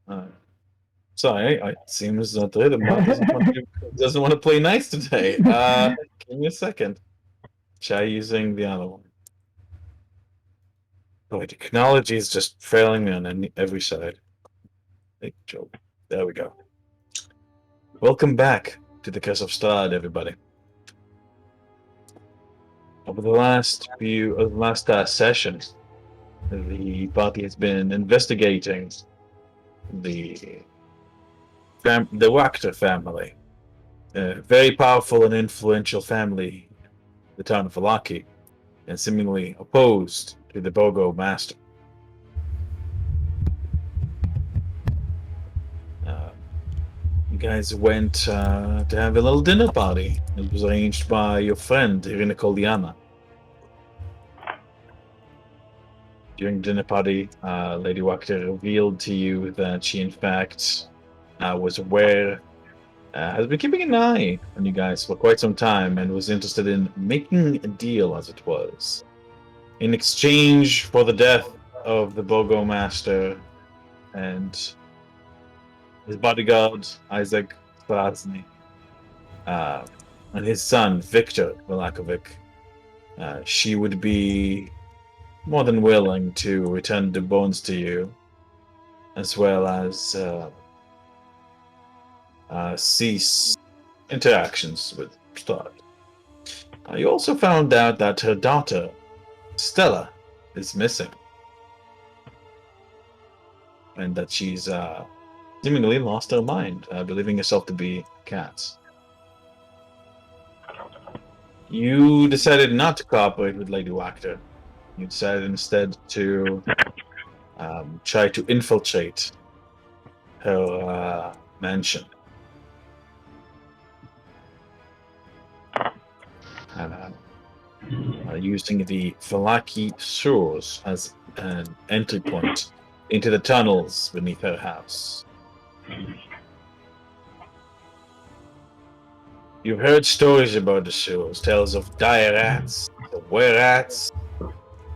uh, sorry, it seems that the mod doesn't want to play nice today. Give me a second. Try using the other one. Oh, the technology is just failing me on every side. Hey, Joe. There we go. Welcome back to the Curse of Strahd, everybody. Over the last sessions, the party has been investigating the Wachter family, a very powerful and influential family in the town of Valaki, and seemingly opposed to the Bogo Master. You guys went to have a little dinner party. It was arranged by your friend, Irina Koldiana. During the dinner party, Lady Wachter revealed to you that she, in fact, was aware, has been keeping an eye on you guys for quite some time, and was interested in making a deal, as it was, in exchange for the death of the Bogo Master and his bodyguard, Isaac Sprazny, and his son, Victor Milakovic. She would be more than willing to return the bones to you, as well as cease interactions with Strahd. You also found out that her daughter, Stella, is missing, and that she's seemingly lost her mind, believing herself to be a cat. You decided not to cooperate with Lady Wachter. You decided instead to try to infiltrate her mansion. Using the Valaki sewers as an entry point into the tunnels beneath her house. You've heard stories about the sewers, tales of dire rats, the Wererats,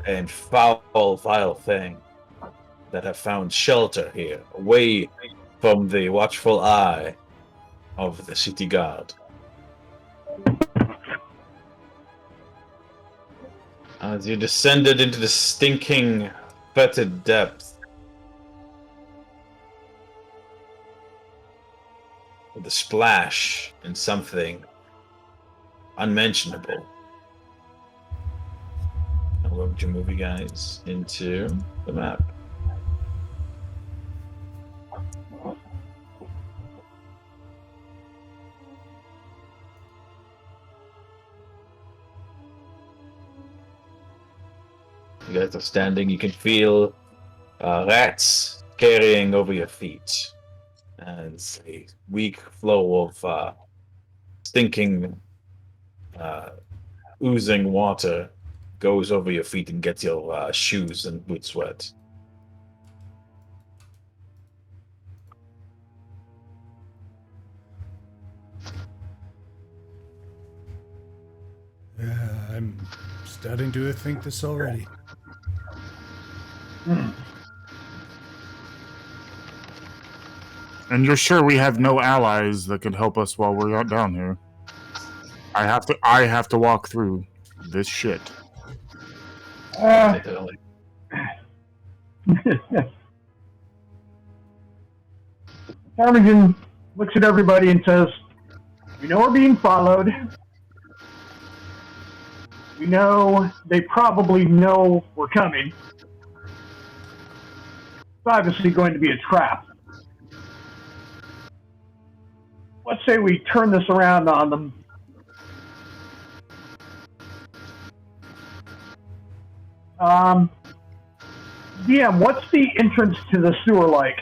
and foul, vile things that have found shelter here, away from the watchful eye of the city guard. As you descended into the stinking, fetid depths with a splash and something unmentionable. Now, where would you move you guys into the map? You guys are standing. You can feel rats carrying over your feet as a weak flow of stinking, oozing water goes over your feet and gets your shoes and boots wet. I'm starting to think this already. And you're sure we have no allies that can help us while we're down here? I have to walk through this shit. Tarmagen looks at everybody and says, "We know we're being followed. We know they probably know we're coming. It's obviously going to be a trap. Let's say we turn this around on them. DM, what's the entrance to the sewer like?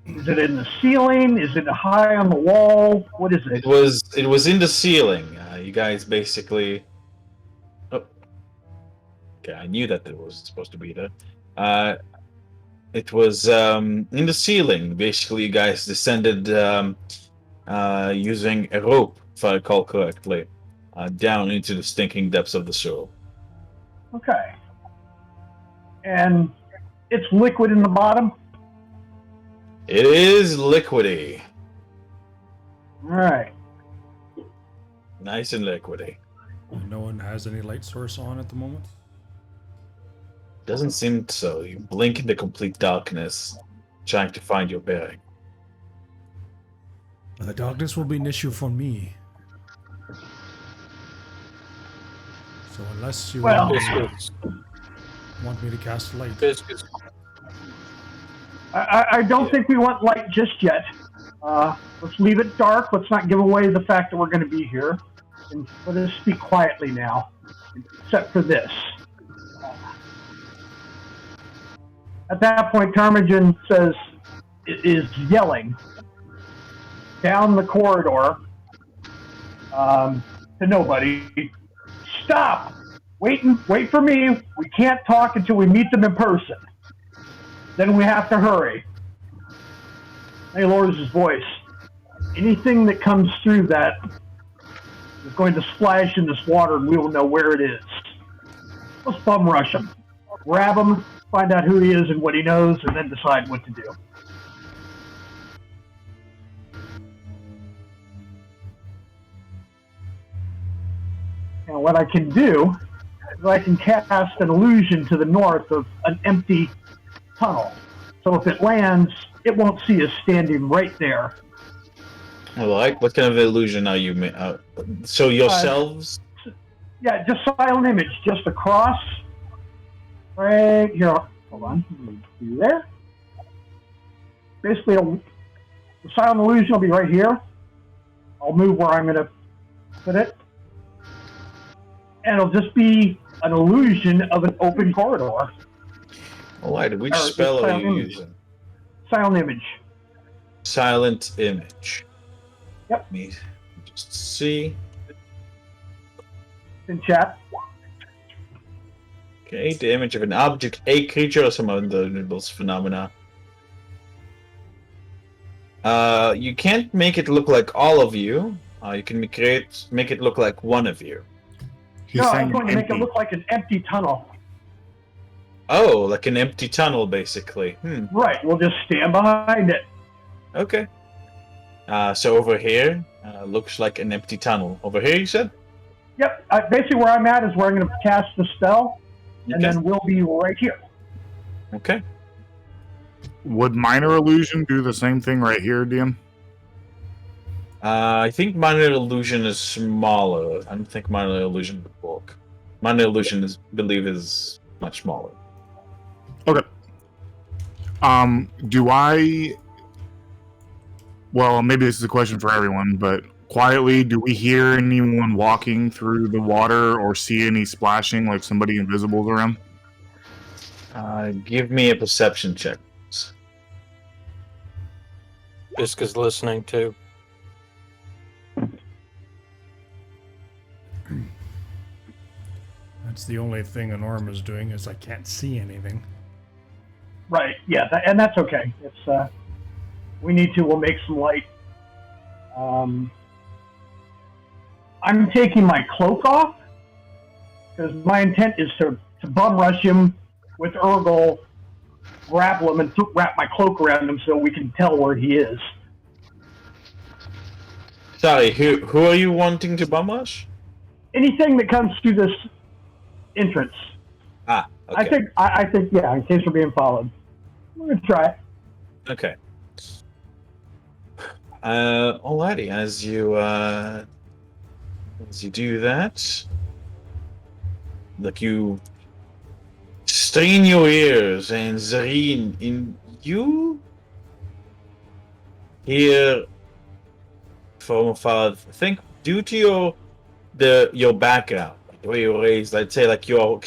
Is it in the ceiling? Is it high on the wall? What is it? It was in the ceiling. You guys basically. Oh, okay. I knew that it was supposed to be there. It was in the ceiling. Basically, you guys descended using a rope, if I recall correctly, down into the stinking depths of the sewer. Okay. And it's liquid in the bottom? It is liquidy. All right. Nice and liquidy. And no one has any light source on at the moment. Doesn't seem so. You blink into complete darkness, trying to find your bearing. The darkness will be an issue for me. So unless you Well- want me to cast light. Biscuits. I don't think we want light just yet. Let's leave it dark. Let's not give away the fact that we're going to be here. And let us speak quietly now, except for this. At that point, Tarmagen is yelling down the corridor to nobody. Stop! Wait for me. We can't talk until we meet them in person. Then we have to hurry. He lowers his voice. Anything that comes through that is going to splash in this water, and we will know where it is. Let's bum rush him. Grab him, find out who he is and what he knows, and then decide what to do. Now, what I can do is I can cast an illusion to the north of an empty tunnel. So if it lands, it won't see us standing right there. Alright, what kind of illusion are you so yourselves? Yeah, just silent image, just across. Right here. Hold on. You there? Basically, the silent illusion will be right here. I'll move where I'm going to put it. And it'll just be an illusion of an open corridor. Alright, which spell are you using? Silent image. Silent image. Yep. Let me just see. In chat. Okay, the image of an object, a creature, or some other phenomena. You can't make it look like all of you. You can make it look like one of you. He's No, saying I'm going to make it empty. look like an empty tunnel. Oh, like an empty tunnel, basically. Right, we'll just stand behind it. Okay. So over here, looks like an empty tunnel. Over here, you said? Yep, basically where I'm at is where I'm going to cast the spell, and Okay. then we'll be right here. Okay. Would minor illusion do the same thing right here, DM? I think minor illusion is smaller. I don't think minor illusion would work. Minor illusion is much smaller. Okay. Do I? Well, maybe this is a question for everyone, but quietly, do we hear anyone walking through the water or see any splashing, like somebody invisible's around? Give me a perception check. Biscuits listening too. That's the only thing Anorma's doing is I can't see anything. Right, yeah, and that's okay. It's we need to, we'll make some light. I'm taking my cloak off, because my intent is to bum rush him with Urgle, grapple him, and wrap my cloak around him so we can tell where he is. Sorry, who are you wanting to bum rush? Anything that comes through this entrance. Ah, okay. I think, yeah, in case we're being followed. We're going to try it. Okay. Alrighty, as you do that, like you strain your ears, and Zareen, you hear from afar. I think due to your background, the way you're raised, I'd say like you're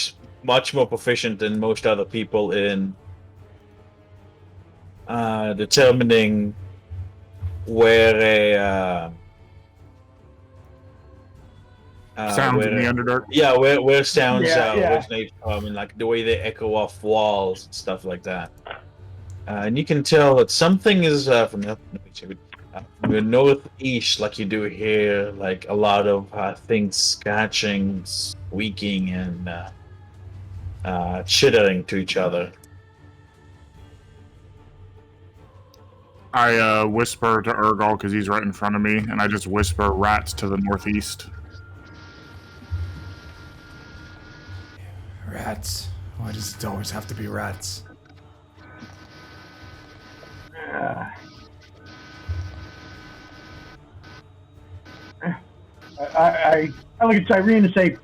much more proficient than most other people in determining where Sounds in the Underdark. Yeah, where sounds Yeah. originate from, and like the way they echo off walls and stuff like that. And you can tell that something is from the northeast, like you do here, like a lot of things scratching, squeaking, and chittering to each other. I whisper to Urgal because he's right in front of me, and I just whisper rats to the northeast. Rats. Why does it always have to be rats? I look at Cyrene and say,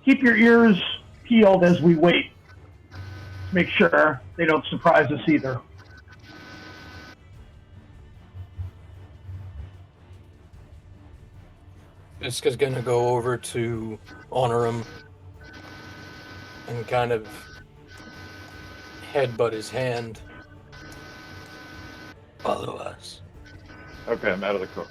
keep your ears peeled as we wait. Make sure they don't surprise us either. Iska's gonna go over to honor him and kind of headbutt his hand. Follow us. Okay, I'm out of the car.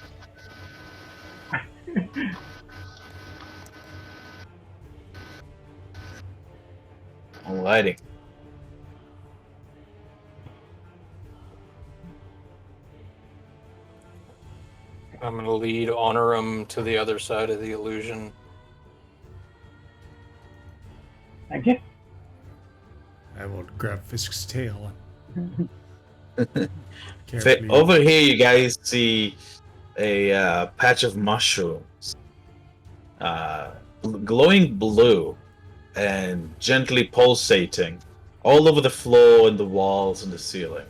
Alrighty. I'm gonna lead honor him to the other side of the illusion. Thank you. I will grab Fisk's tail. So Carefully. over here, you guys see a patch of mushrooms, glowing blue and gently pulsating all over the floor and the walls and the ceiling.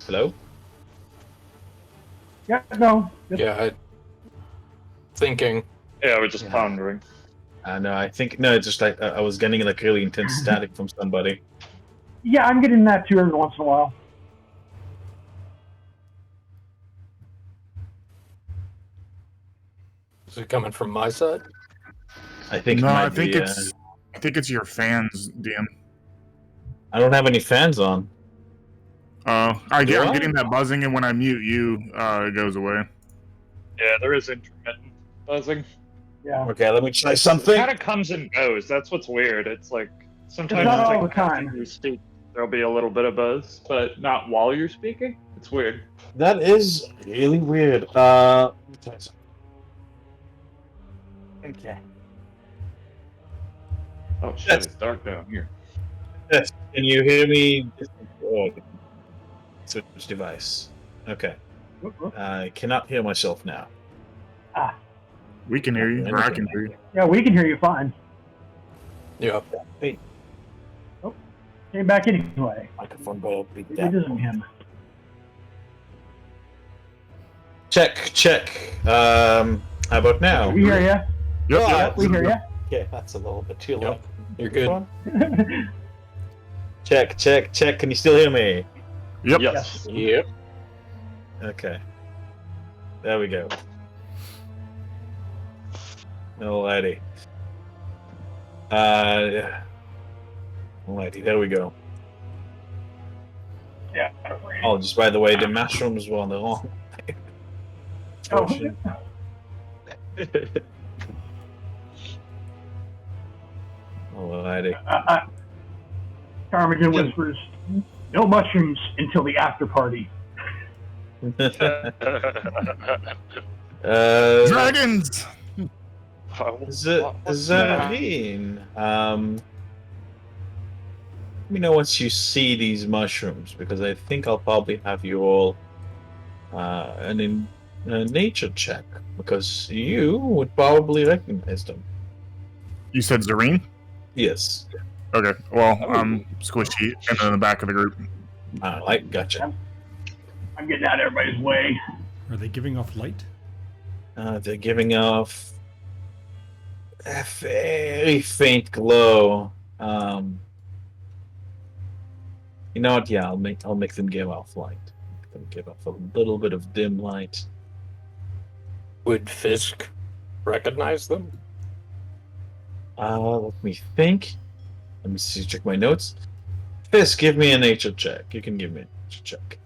Hello? Yeah, no. Yeah, thinking. Yeah, we're just Yeah. pondering. No, I think no. It's just like I was getting like really intense static from somebody. Yeah, I'm getting that too every once in a while. Is it coming from my side? I think. It No, might I think be, it's your fans, DM. I don't have any fans on. I'm Do I? getting that buzzing, and when I mute you, it goes away. Yeah, there is intermittent buzzing. Yeah. Okay, let me try It something. kind of comes and goes. That's what's weird. It's like sometimes not it's all like the time. after you speak, there'll be a little bit of buzz, but not while you're speaking. It's weird. That is really weird. Okay. Oh shit! That's- It's dark down here. Yes. Can you hear me? Oh, switch device. Okay. I cannot hear myself now. We can hear you, or I can hear you. Yeah, we can hear you fine. Yeah. Came back anyway. Microphone ball. It isn't him. Check. How about now? We hear you. Yep, Yeah, yep. We hear you. Okay, that's a little bit too low. You're good. Check. Can you still hear me? Yep. Yes. Yep. Okay. There we go. Alrighty. Alrighty, there we go. Yeah. Oh, just by the way, the mushrooms were on the wrong Oh, ocean. Alrighty. Tarmagen whispers, no mushrooms until the after party. Dragons! Zareen, let me know once you see these mushrooms, because I think I'll probably have you all a nature check, because you would probably recognize them. You said Zareen? Yes. Okay, well, I'm squishy and in the back of the group. Alright, gotcha. I'm getting out of everybody's way. Are they giving off light? They're giving off a very faint glow. You know what? Yeah, I'll make them give off light. Make them give off a little bit of dim light. Would Fisk recognize them? Let me think. Let me see. Check my notes. Fisk, give me a nature check. You can give me a nature check.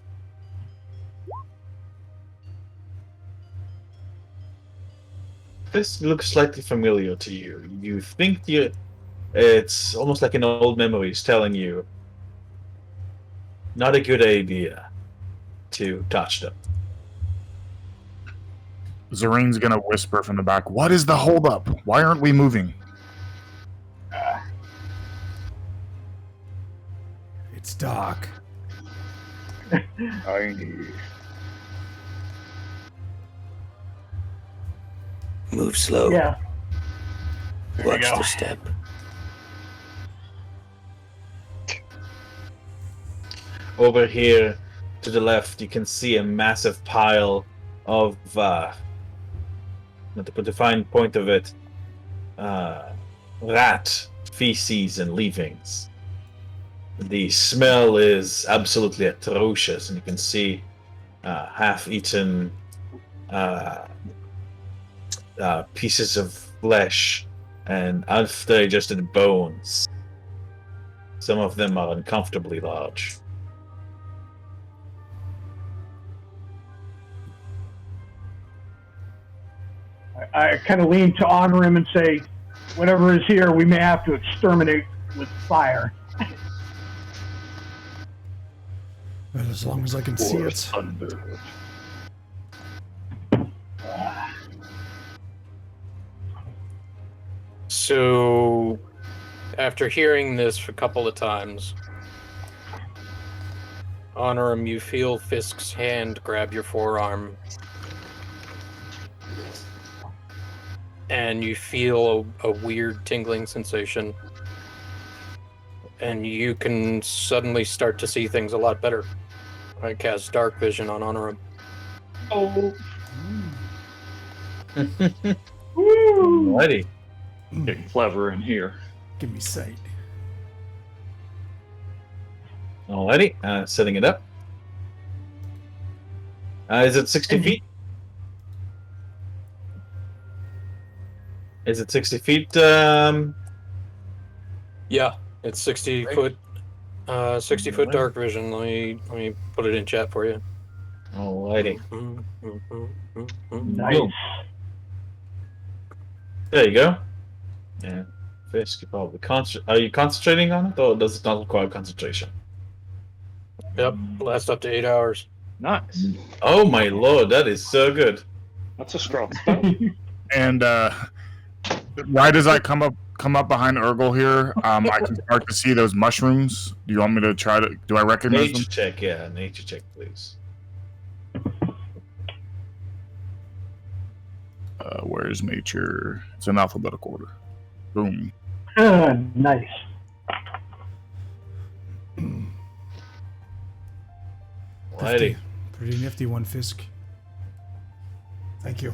This looks slightly familiar to you. You think it's almost like an old memory is telling you not a good idea to touch them. Zareen's gonna whisper from the back, "What is the holdup? Why aren't we moving?" Doc. Move slow. Yeah. There you Watch go. the step. Over here to the left, you can see a massive pile of, not to put the fine point of it, rat feces and leavings. The smell is absolutely atrocious, and you can see half-eaten pieces of flesh and undigested bones. Some of them are uncomfortably large. I kind of lean to honor him and say, whatever is here, we may have to exterminate with fire. But as long as I can see it. So, after hearing this a couple of times, Honorum, you feel Fisk's hand grab your forearm. And you feel a weird tingling sensation. And you can suddenly start to see things a lot better. I cast Dark Vision on Honorum. Oh. Alrighty. Getting clever in here. Give me sight. Alrighty. Setting it up. Is it 60 feet? Is it 60 feet? Yeah, it's 60 foot. 60 foot dark vision. Let me put it in chat for you. Alrighty. Nice. Boom. There you go. Yeah. Fisk, you probably are you concentrating on it, or does it not require concentration? Yep, last up to 8 hours. Nice. Oh my lord, that is so good. That's a strong spell. And right as I come up behind Urgel here, I can start to see those mushrooms. Do you want me to try to? Do I recognize them? Nature check, yeah. Nature check, please. Where's nature? It's in alphabetical order. Boom. Nice. Alrighty. Pretty nifty one, Fisk. Thank you.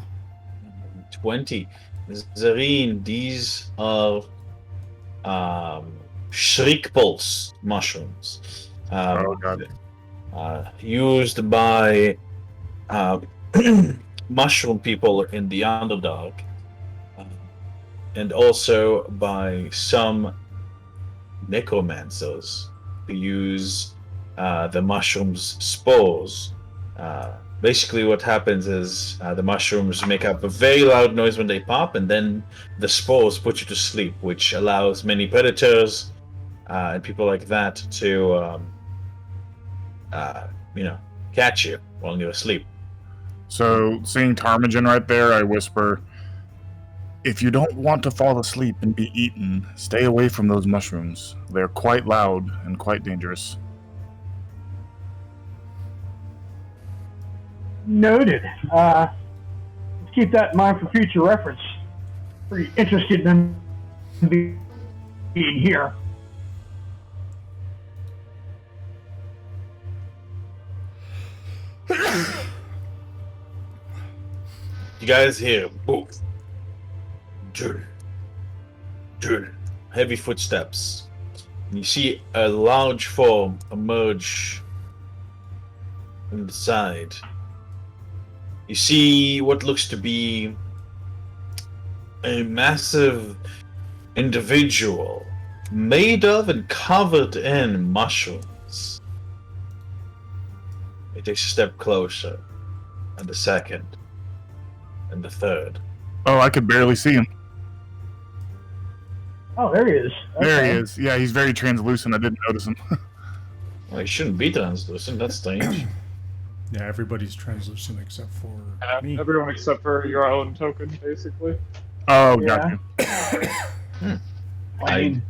20. Zareen, these are shriek pulse mushrooms. Oh god. Used by mushroom people in the Underdark, and also by some necromancers who use the mushroom's spores. Basically what happens is the mushrooms make up a very loud noise when they pop, and then the spores put you to sleep, which allows many predators and people like that to catch you while you're asleep. So, seeing Tarmagen right there, I whisper, if you don't want to fall asleep and be eaten, stay away from those mushrooms. They're quite loud and quite dangerous. Noted. Let's keep that in mind for future reference. Pretty interested in being here. You guys hear boom, heavy footsteps. And you see a large form emerge from the side. You see what looks to be a massive individual made of and covered in mushrooms. He takes a step closer, and the second, and the third. Oh, I could barely see him. Oh, there he is. There he Okay. is. Yeah, he's very translucent. I didn't notice him. Well, he shouldn't be translucent. That's strange. Yeah, everybody's translucent except for me. Everyone except for your own token, basically. Oh, Yeah. gotcha. I mean,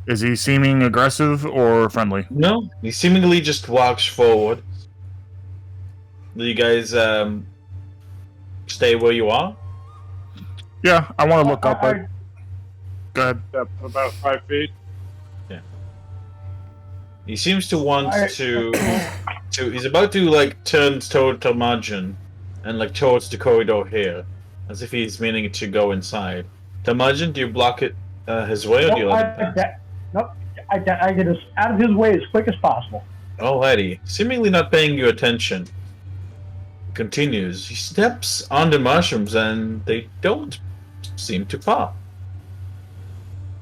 Is he seeming aggressive or friendly? No, he seemingly just walks forward. Do you guys stay where you are? Yeah, I want to look up. I- Go ahead. Step about 5 feet. He seems to want I- to. He's about to like turn toward Tarmagen, and like towards the corridor here, as if he's meaning to go inside. Tarmagen, do you block it his way, or do you let him pass? Nope. I get us out of his way as quick as possible. Alrighty, seemingly not paying you attention. Continues. He steps on the mushrooms, and they don't seem to pop.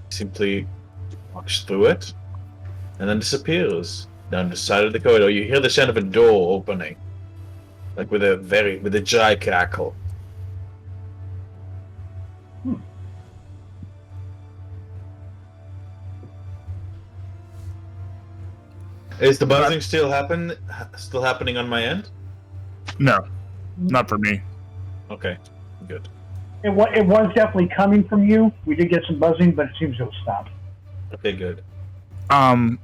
He simply walks through it, and then disappears down the side of the corridor. You hear the sound of a door opening, like with a dry crackle. Is the buzzing still happening on my end? No, not for me. Okay, good. It was definitely coming from you. We did get some buzzing, but it seems to have stopped. Okay, good. I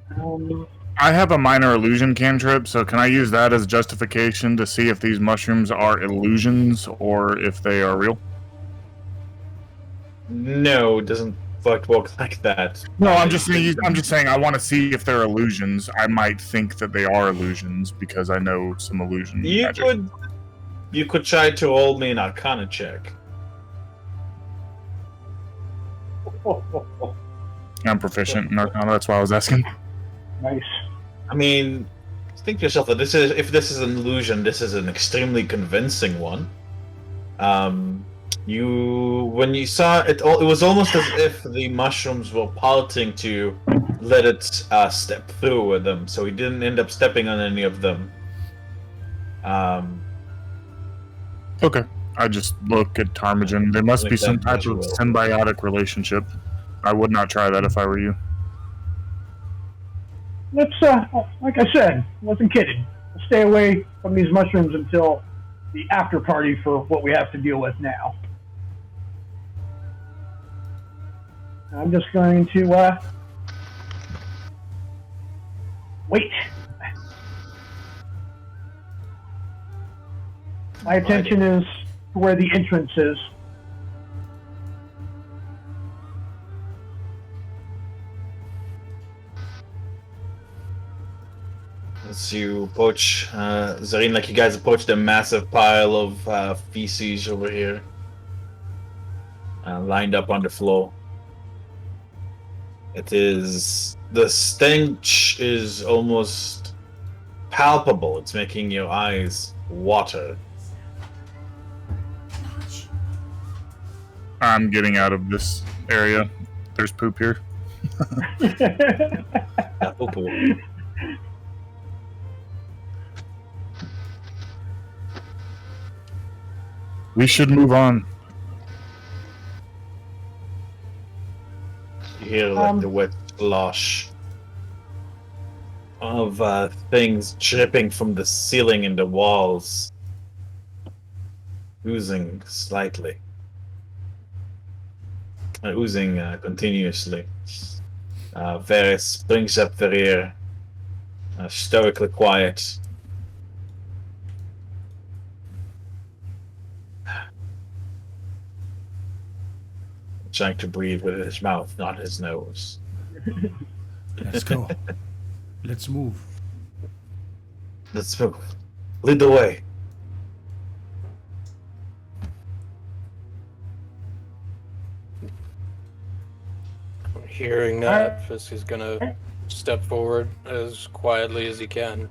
have a minor illusion cantrip, so can I use that as justification to see if these mushrooms are illusions or if they are real? No, it doesn't work like that. No, I'm just saying I want to see if they're illusions. I might think that they are illusions because I know some illusion magic. You could try to roll me an Arcana check. I'm proficient in Arcana, that's why I was asking. Nice. I mean, think to yourself that if this is an illusion, this is an extremely convincing one. When you saw it, it was almost as if the mushrooms were parting to let it step through with them, so he didn't end up stepping on any of them. Okay. I just look at Tarmagen. There must be some type of symbiotic relationship. I would not try that if I were you. Let's, like I said, wasn't kidding. We'll stay away from these mushrooms until the after party for what we have to deal with now. I'm just going to, wait. My attention is to where the entrance is. As you approach, Zareen, like you guys approach the massive pile of feces over here, lined up on the floor. The stench is almost palpable. It's making your eyes water. I'm getting out of this area. There's poop here. We should move on. You hear like the wet slosh of things dripping from the ceiling and the walls, oozing slightly. Oozing continuously. Varys brings up the rear, stoically quiet. Trying to breathe with his mouth, not his nose. Let's go. Let's move. Let's move. Lead the way. Hearing that, Fisk is gonna step forward as quietly as he can.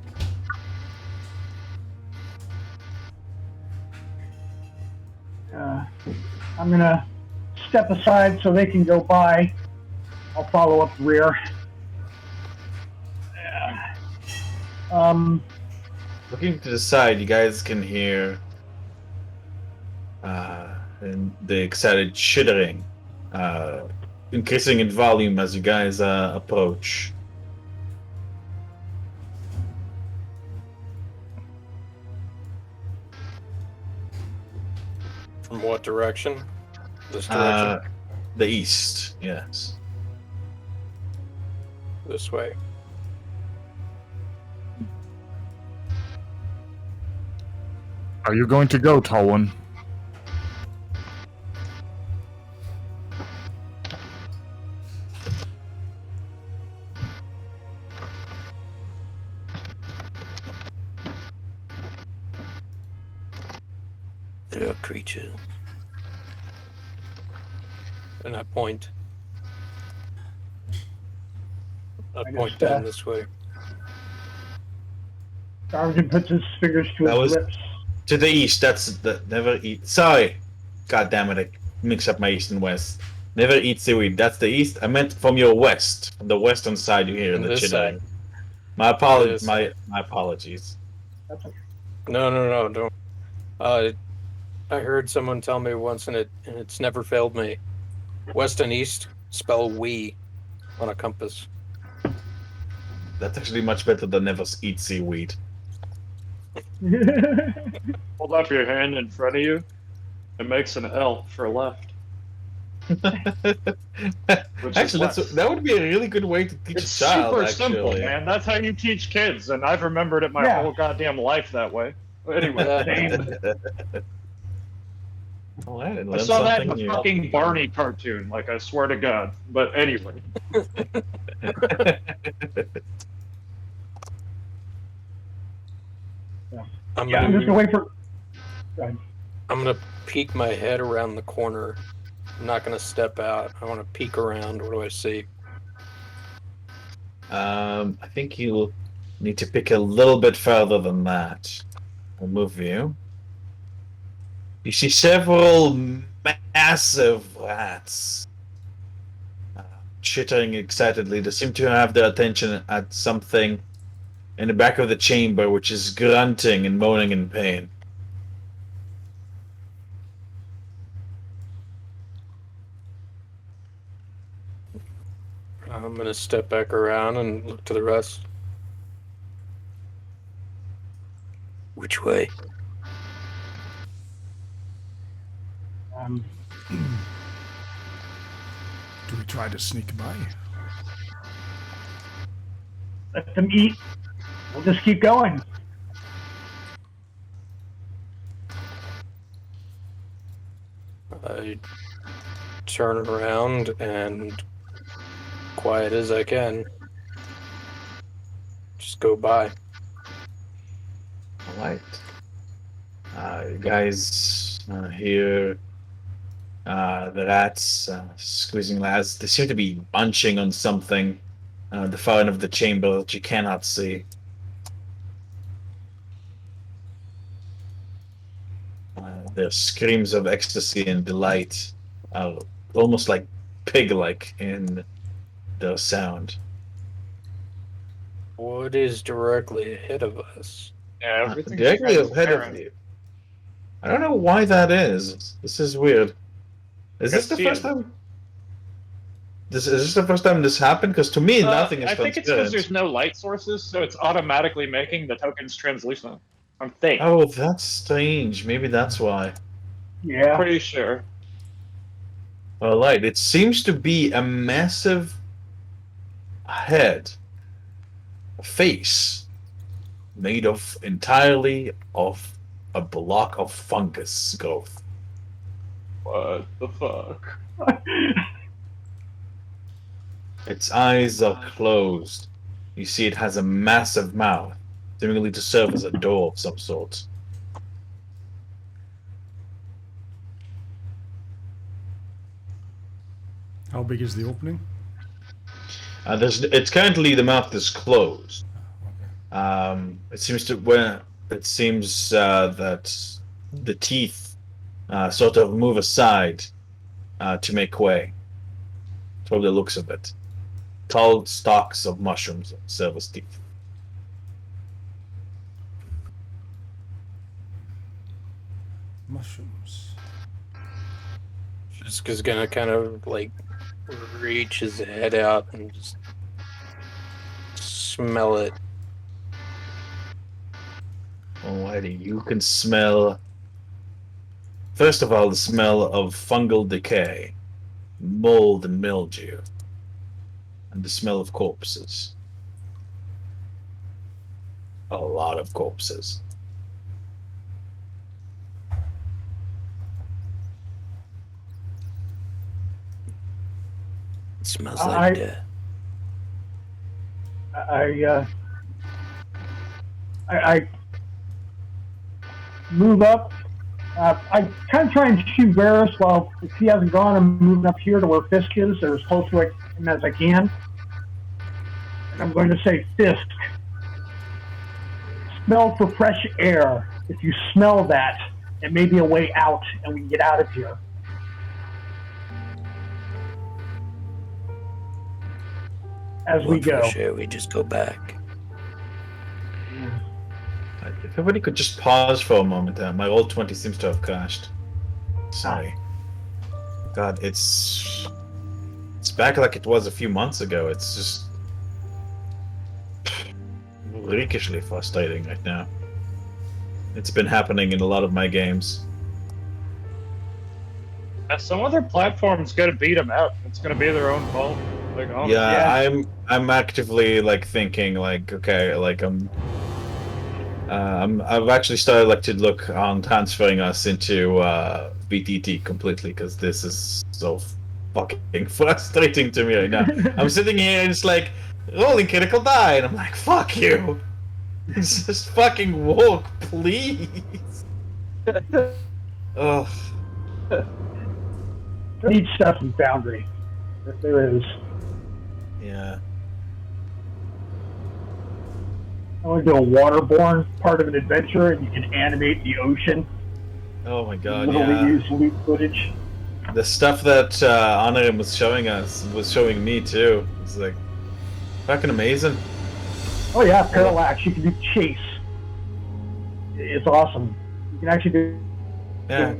I'm gonna step aside so they can go by. I'll follow up the rear. Looking to the side, you guys can hear and the excited chittering, increasing in volume as you guys approach. From what direction? This direction? The east, yes. this way. Are you going to go, tall one? There are creatures. And I point. I I point just, down this way. Tarmagen puts his fingers to That his was- lips. To the east, that's the never eat. Sorry, god damn it, I mix up my east and west. Never eat seaweed. That's the east. I meant from your west, from the western side. You hear On the this chittering. side. My apologies. This. My apologies. That's okay. No, don't. I heard someone tell me once, and it's never failed me. West and east spell we on a compass. That's actually much better than never eat seaweed. Hold up your hand in front of you. It makes an L for left. Which Actually, is left. that would be a really good way to teach It's a child. super actually. simple, man. That's how you teach kids, and I've remembered it my Yeah. whole goddamn life that way. But anyway, Same. All right, I learn saw that in something a new. fucking Barney cartoon. Like, I swear to God. But anyway, I'm I'm just gonna, gonna wait for. I'm gonna peek my head around the corner. I'm not gonna step out. I want to peek around. What do I see? I think you'll need to pick a little bit further than that. I'll move you. You see several massive rats chittering excitedly. They seem to have their attention at something in the back of the chamber, which is grunting and moaning in pain. I'm gonna step back around and look to the rest. Which way? Um, Do we try to sneak by? let them eat. We'll just keep going. I turn around and, quiet as I can, just go by. All right. You guys hear the rats squeezing lads. They seem to be munching on something at the far end of the chamber that you cannot see. Their screams of ecstasy and delight are almost like pig-like in their sound. What is directly ahead of us? yeah, everything's Directly ahead of transparent. you. I don't know why that is. This is weird. Is this the see first it. time? Is this the first time this happened? Because to me, nothing is I think it's because transparent. there's no light sources, so it's automatically making the tokens translucent. I'm thinking. Oh, that's strange. Maybe that's why. Yeah. Pretty sure. All right. It seems to be a massive head, a face, made of entirely of a block of fungus growth. What the fuck? Its eyes are closed. You see, it has a massive mouth, seemingly to serve as a door of some sort. How big is the opening? It's currently the mouth is closed. Okay. It seems that the teeth sort of move aside to make way. From the looks of it, tall stalks of mushrooms serve as teeth. Mushrooms. Just is gonna kind of like reach his head out and just smell it. Alrighty, you can smell. First of all, the smell of fungal decay, mold and mildew. and the smell of corpses. A lot of corpses. It smells I- like death. I move up. I kind of try and shoot Varus while if he hasn't gone, I'm moving up here to where Fisk is, or as close to him as I can. And I'm going to say, Fisk, smell for fresh air. If you smell that, it may be a way out, and we can get out of here. As we go. For sure, we just go back. If everybody could just pause for a moment, my roll 20 seems to have crashed. Sorry. God, it's back like it was a few months ago. It's just freakishly frustrating right now. It's been happening in a lot of my games. Some other platforms got to beat them out. It's going to be their own fault. Like, oh, Yeah, I'm actively like thinking like, okay, like I've actually started like to look on transferring us into BTT completely because this is so fucking frustrating to me right now. I'm sitting here and it's like rolling critical die, and I'm like, fuck you. Just fucking walk, please. Ugh. Need stuff in Foundry. If there is. Yeah. I want to do a waterborne part of an adventure, and you can animate the ocean. Oh my god, Literally yeah. use loot footage. The stuff that Anarim was showing us was showing me too. It's like fucking amazing. Oh yeah, parallax. You can do chase. It's awesome. You can actually do. Yeah.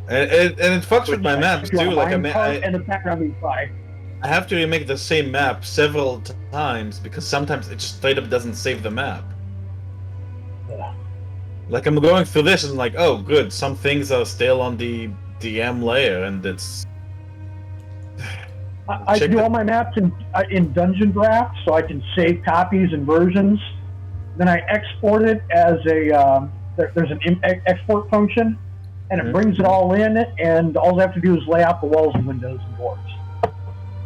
And it fucks with my maps too. Like and the background is by. I have to remake the same map several times because sometimes it just straight up doesn't save the map. Yeah. Like I'm going through this and like, oh good, some things are still on the DM layer and it's. I do all my maps in Dungeon Draft, so I can save copies and versions. Then I export it as a there's an export function, and it brings it all in. And all I have to do is lay out the walls and windows and doors.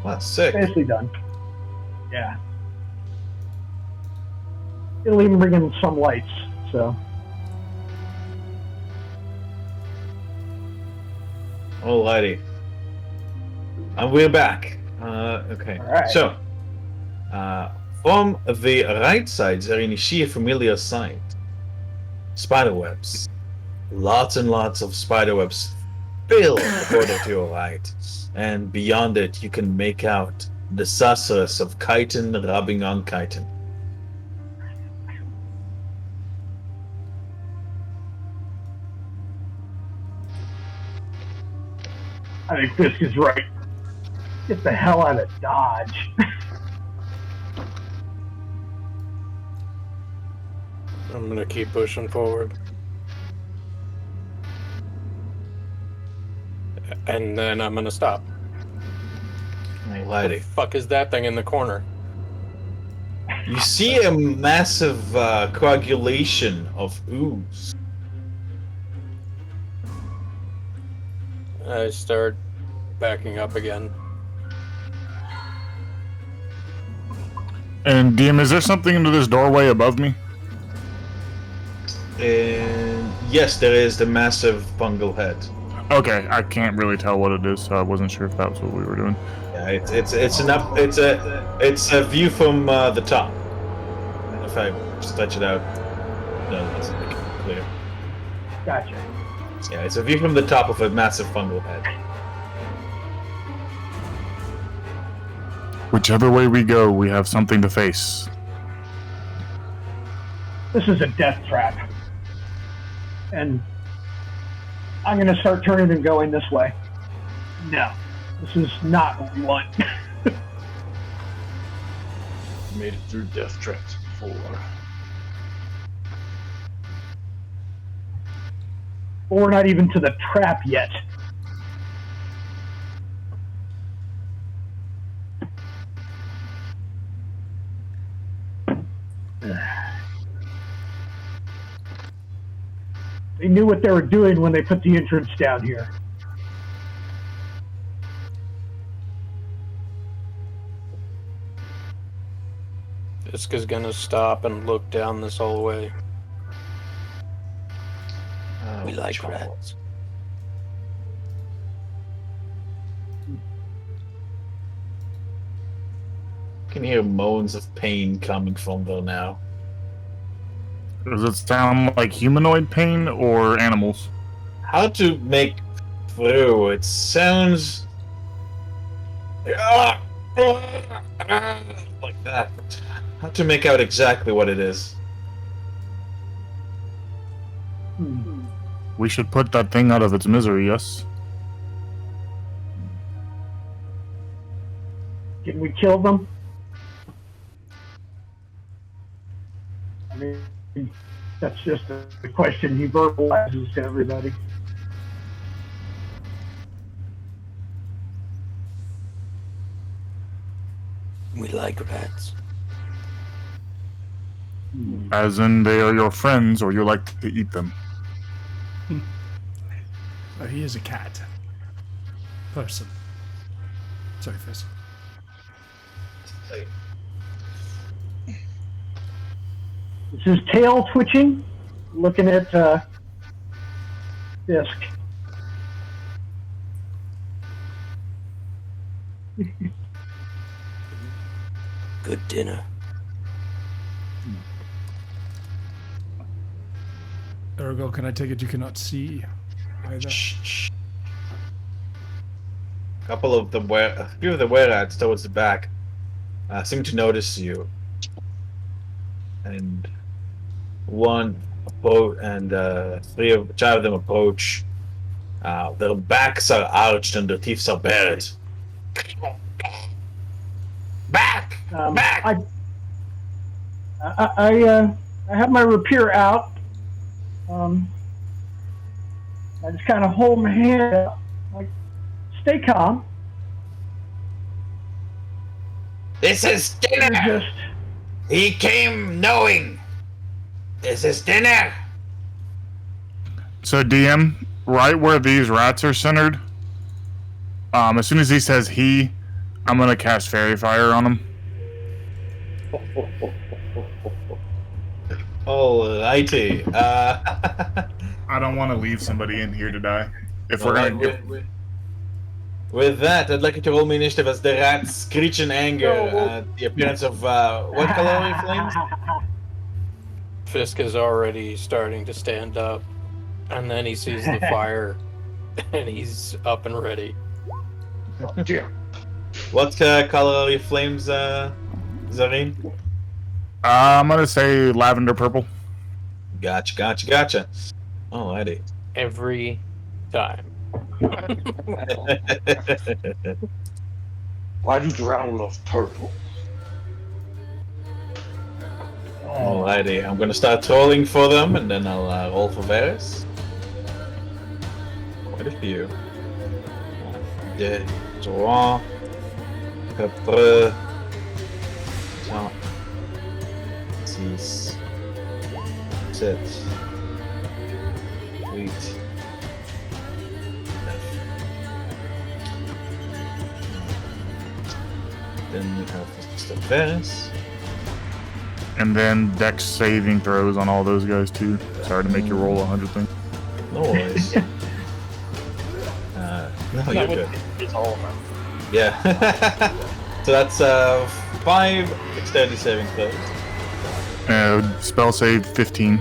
That's sick. Basically done. Yeah. It'll even bring in some lights. So. Alrighty. And we're back. Okay. Alright. So, from the right side, there you see a familiar sight. Spiderwebs. Lots and lots of spiderwebs filled the border to your right. And beyond it, you can make out the sorceress of chitin rubbing on chitin. I think Fisk is right. Get the hell out of Dodge. I'm gonna keep pushing forward. And then I'm gonna stop. What the Alrighty. fuck is that thing in the corner? You see a massive coagulation of ooze. I start backing up again. And DM, is there something into this doorway above me? And yes, there is the massive fungal head. Okay, I can't really tell what it is, so I wasn't sure if that was what we were doing. Yeah, it's a view from the top. And if I stretch it out, no, that's not clear. Gotcha. Yeah, it's a view from the top of a massive fungal head. Whichever way we go, we have something to face. This is a death trap. And I'm going to start turning and going this way. No, this is not what we want. Made it through death traps before. But we're not even to the trap yet. They knew what they were doing when they put the entrance down here. Fisk gonna stop and look down this hallway. We like trouble. rats. You can hear moans of pain coming from there now. Does it sound like humanoid pain or animals? How to make through? It sounds like that. How to make out exactly what it is? We should put that thing out of its misery, yes? Can we kill them? I mean, that's just a question he verbalizes to everybody. We like rats. As in, they are your friends, or you like to eat them. Oh, he is a cat. Person. Sorry, Fisk. Is his tail twitching? Looking at Fisk. Good dinner. Ergo, can I take it you cannot see either? A few of the wererats towards the back seem to notice you, and five of them approach. Their backs are arched and their teeth are bared. Back! Back! I have my rapier out. I just kind of hold my hand out, like, stay calm. This is You're dinner! just He came knowing. This is dinner! So, DM, right where these rats are centered, as soon as he says he, I'm gonna cast Fairy Fire on him. Alrighty. I don't want to leave somebody in here to die. If we're gonna go, with that, I'd like you to roll me initiative as the rats screech in anger at the appearance of what color are flames? Fisk is already starting to stand up, and then he sees the fire, and he's up and ready. What color are your flames, Zareen? I'm gonna say lavender purple. Gotcha. Alrighty. Every time. Why do drown love purple? Alrighty, I'm gonna start trolling for them, and then I'll roll for Varys. Quite a few. 2, 3, 4, 5, 6, 7, 8, 9. Then we have Mr. Varys. And then Dex saving throws on all those guys too. Sorry to make you roll 100 things. No worries. No, you're good. It's all of them. Yeah. So that's 5 dexterity saving throws. Spell save 15.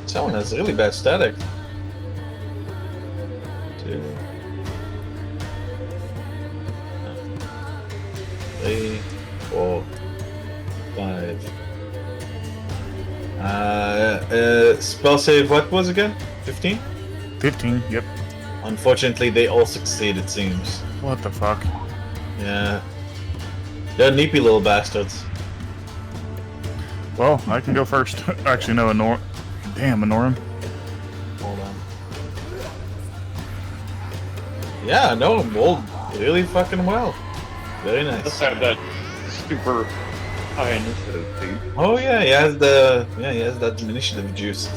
Someone has really bad static. 2, 3, 4, 5. Spell save what was again? 15? 15, yep. Unfortunately, they all succeed, it seems. What the fuck? Yeah. They're nippy little bastards. Well, I can go first. Actually, no, Honor. Damn, Honorum. Hold on. Yeah, no, rolled really fucking well. Very Let's nice. have that super high initiative team. Oh yeah, he has that initiative juice.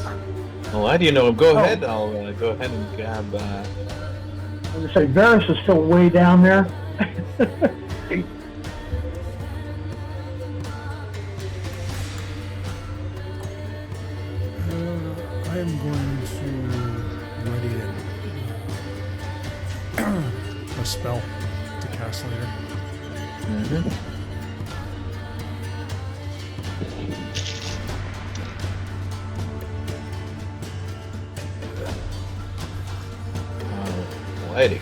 Alright, you know, go ahead. I'll go ahead and grab. I was gonna say, Varus is still way down there. I am going to ready a spell to cast later. Alrighty.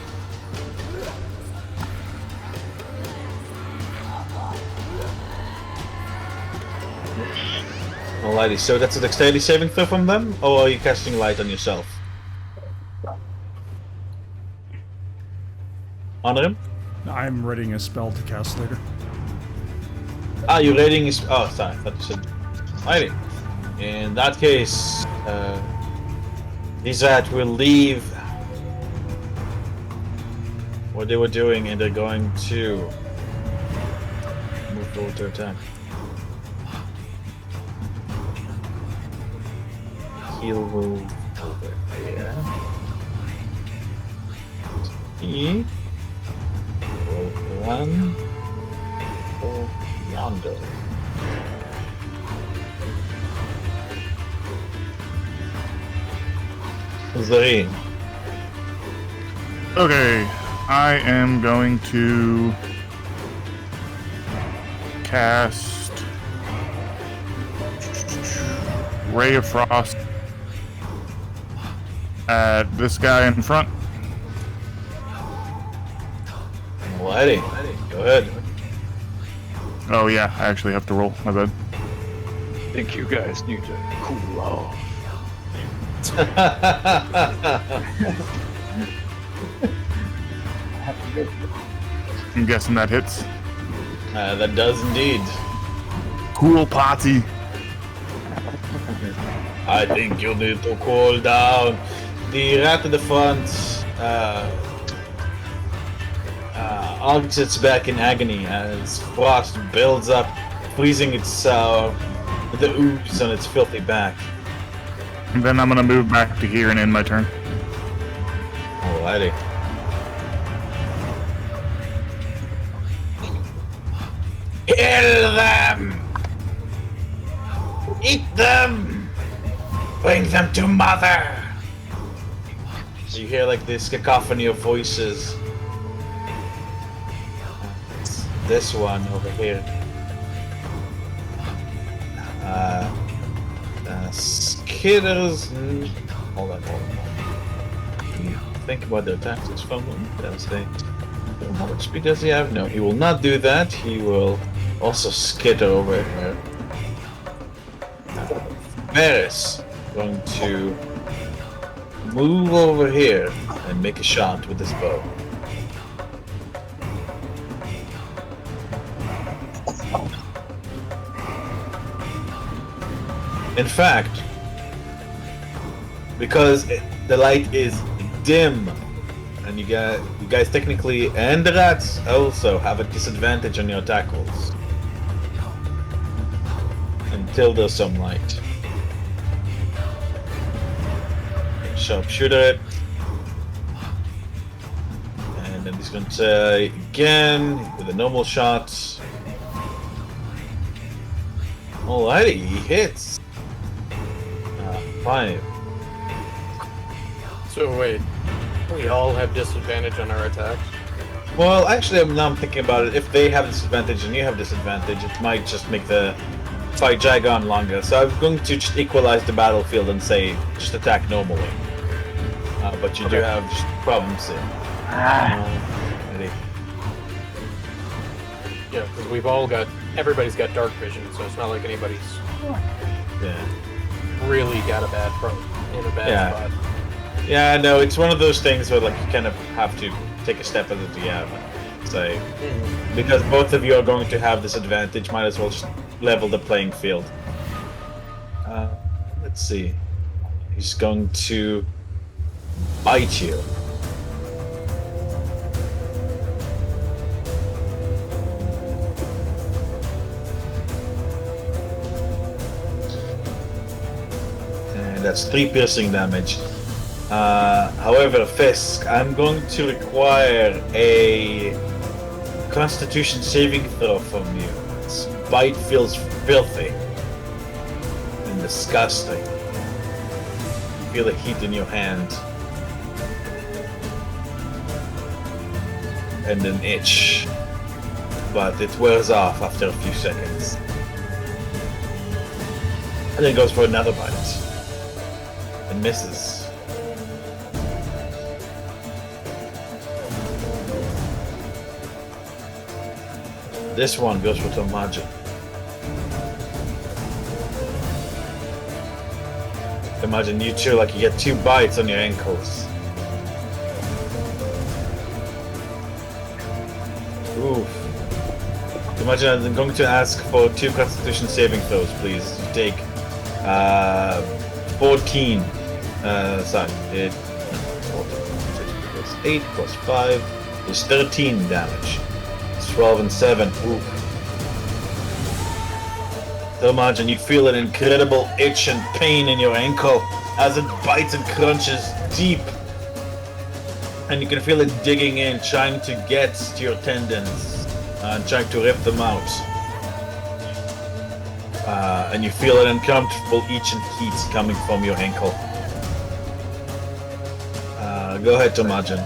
Alrighty, so that's a dexterity saving throw from them, or are you casting light on yourself? On him? I'm readying a spell to cast later. Ah, you're rating his. Oh, sorry, I thought you said. Alrighty. In that case, Izat will leave what they were doing and they're going to move forward to attack. He'll move over here. He will run for yonder. Zari. Okay, I am going to cast Ray of Frost at this guy in front. Alrighty, go ahead. Oh yeah, I actually have to roll. My bad. I think you guys need to cool off. I'm guessing that hits. That does indeed. Cool party. I think you need to cool down. The rat in the front argues its back in agony as frost builds up, freezing its the ooze on its filthy back. And then I'm gonna move back to here and end my turn. Alrighty. Kill them! Eat them! Bring them to mother! You hear like this cacophony of voices. It's this one over here. Skitters. Hold on. Think about their tactics for a moment. As they. How much speed does he have? No, he will not do that. He will also skitter over here. Varys going to move over here and make a shot with his bow. In fact, because the light is dim, and you guys technically, and the rats also have a disadvantage on your attack rolls until there's some light. Sharpshooter it, and then he's going to try again with a normal shot. Alrighty, he hits. 5. So wait, we all have disadvantage on our attacks? Well, actually, now I'm thinking about it. If they have disadvantage and you have disadvantage, it might just make the fight drag on longer. So I'm going to just equalize the battlefield and say just attack normally. But you do have problems there. Ready? Yeah, because everybody's got dark vision, so it's not like anybody's Yeah. really got a bad in a bad spot. Yeah, no, it's one of those things where like you kind of have to take a step at a DM. Say, because both of you are going to have this advantage, might as well just level the playing field. Let's see. He's going to bite you. and that's 3 piercing damage. However, Fisk, I'm going to require a Constitution saving throw from you. This bite feels filthy and disgusting. You feel the heat in your hand. And an itch. But it wears off after a few seconds. And then goes for another bite. And misses. This one goes for Tarmagen. Imagine you two, like you get 2 bites on your ankles. Oof. Imagine I'm going to ask for 2 Constitution saving throws, please. You take 14. Sorry, it 8 plus 5 is 13 damage. 12 and 7. Oof. So imagine you feel an incredible itch and pain in your ankle as it bites and crunches deep. And you can feel it digging in, trying to get to your tendons and trying to rip them out. And you feel an uncomfortable itch and heat coming from your ankle. Go ahead, Tarmagen.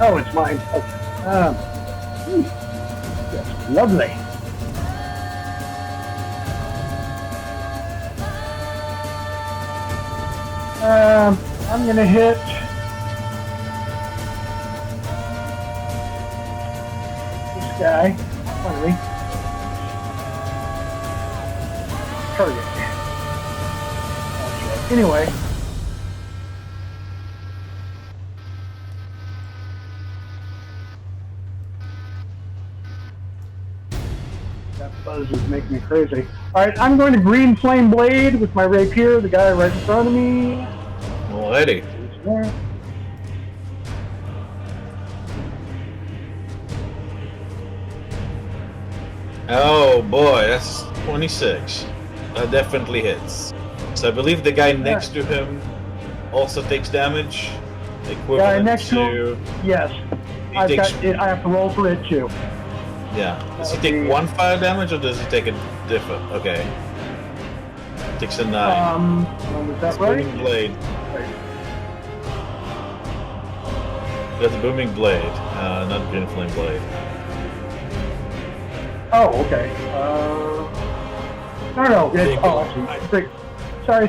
Oh, it's mine. Okay. Yes, lovely. I'm gonna hit. This guy. Finally. Target. Anyway. That buzz is making me crazy. Alright, I'm going to green flame blade with my rapier, the guy right in front of me. Alrighty. He's there. Oh boy, that's 26. That definitely hits. So I believe the guy next to him also takes damage. Equivalent Guy next to to. him? Yes. He I've takes, got it. I have to roll for it too. yeah. Does he That would take be- 1 fire damage or does he take a different? Okay. Takes a 9. Was that Booming right? blade. That's a booming blade, not green flame blade. Oh, okay. No. It's, oh, actually, great. Sorry.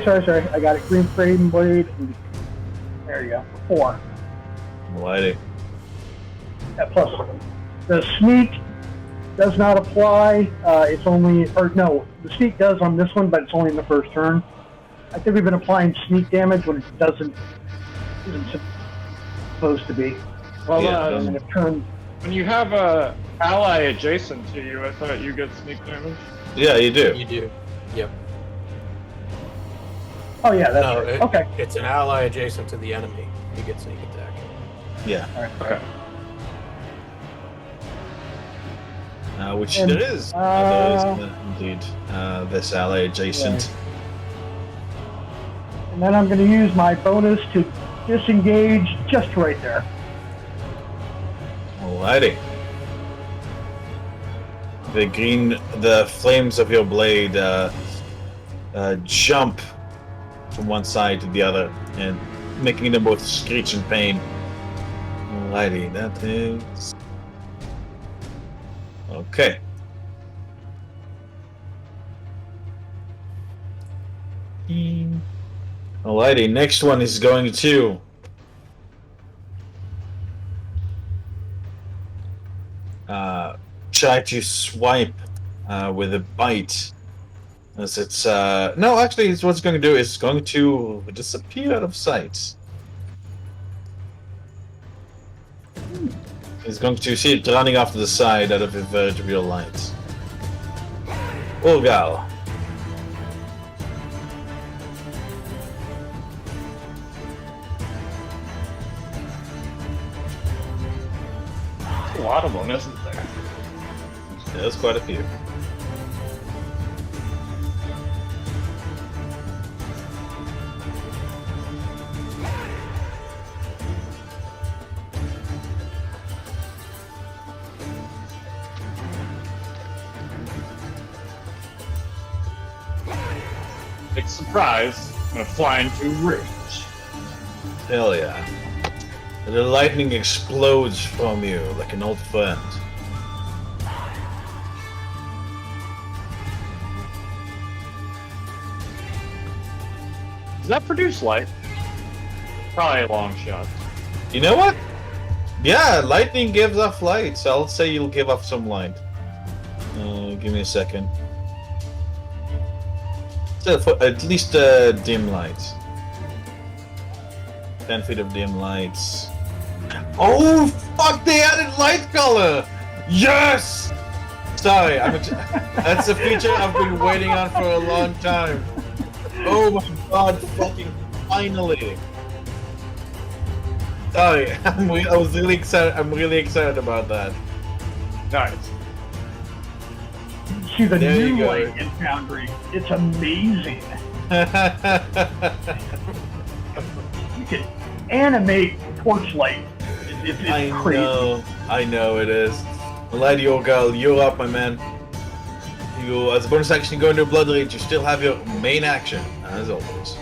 I got it. Green flame blade. There you go. 4. Alrighty. Yeah, plus the sneak does not apply. It's only, or no, the sneak does on this one, but it's only in the first turn. I think we've been applying sneak damage when it isn't supposed to be. Well, Yeah, And if turn, when you have a ally adjacent to you, I thought you get sneak damage. Yeah, you do. You do. Yep. oh yeah, that's No, right. Okay. It's an ally adjacent to the enemy. You get sneak attack. Yeah. Okay. Which And, there is. There is indeed. This ally adjacent. And then I'm going to use my bonus to disengage just right there. Alrighty. The flames of your blade jump from one side to the other and making them both screech in pain. Alrighty, that is... Okay. Alrighty, next one is going to... try to swipe with a bite. As it's no, actually, it's what's going to do is going to disappear out of sight. He's going to see it running off to the side out of a very real light. Ulgal. A lot of them, isn't there? There's quite a few. big surprise. I'm gonna fly into rage. Hell yeah. The lightning explodes from you like an old friend. Does that produce light? Probably a long shot. You know what? Yeah, lightning gives off light, so I'll say you'll give off some light. Give me a second. So at least dim lights. 10 feet of dim lights. Oh fuck! They added light color. Yes. Sorry, that's a feature I've been waiting on for a long time. Oh my god! Fucking finally! Sorry, I was really excited. I'm really excited about that. Nice. See the There you new go. light in Foundry. It's amazing. You can animate torchlight. It's crazy. I know it is. Lady or girl, you're up, my man. You, as a bonus action, go into Blood Rage. You still have your main action, as always.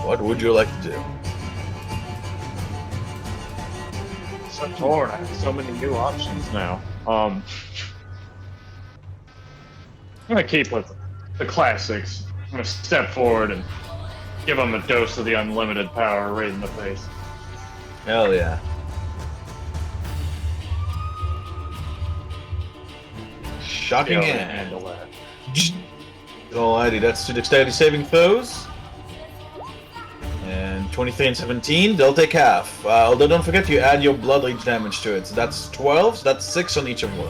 What would you like to do? So torn. I have so many new options now. I'm gonna keep with the classics. I'm gonna step forward and give them a dose of the unlimited power right in the face. Hell yeah. Shocking Be able to hand. handle that. Alrighty, that's two dexterity saving throws. And 23 and 17, they'll take half. Although don't forget you add your blood rage damage to it. So that's 12, so that's 6 on each of them.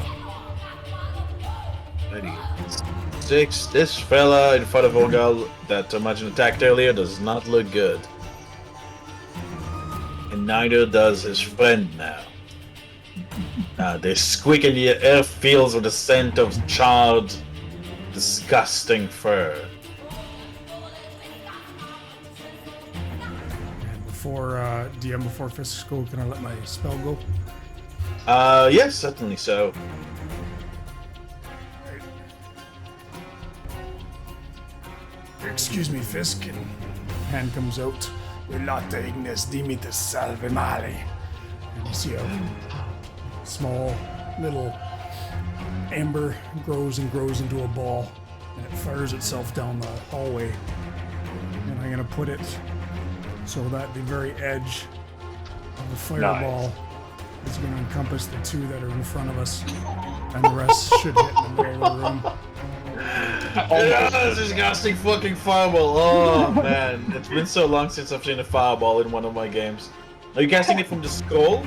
Ready. 6. This fella in front of Orgal that Tarmagen attacked earlier does not look good. And neither does his friend now. They squeak in the air fills with the scent of charred, disgusting fur. And before DM, before Fisk's go, can I let my spell go? Yes, certainly so. Excuse me, Fisk. And hand comes out. Relata ignis dimitis salve male. And you see a small little amber grows and grows into a ball, and it fires itself down the hallway. And I'm gonna put it so that the very edge of the fireball is gonna encompass the two that are in front of us, and the rest should hit in the middle of the room. Yeah, this disgusting fucking fireball. Oh man, it's been so long since I've seen a fireball in one of my games. Are you casting it from the skull?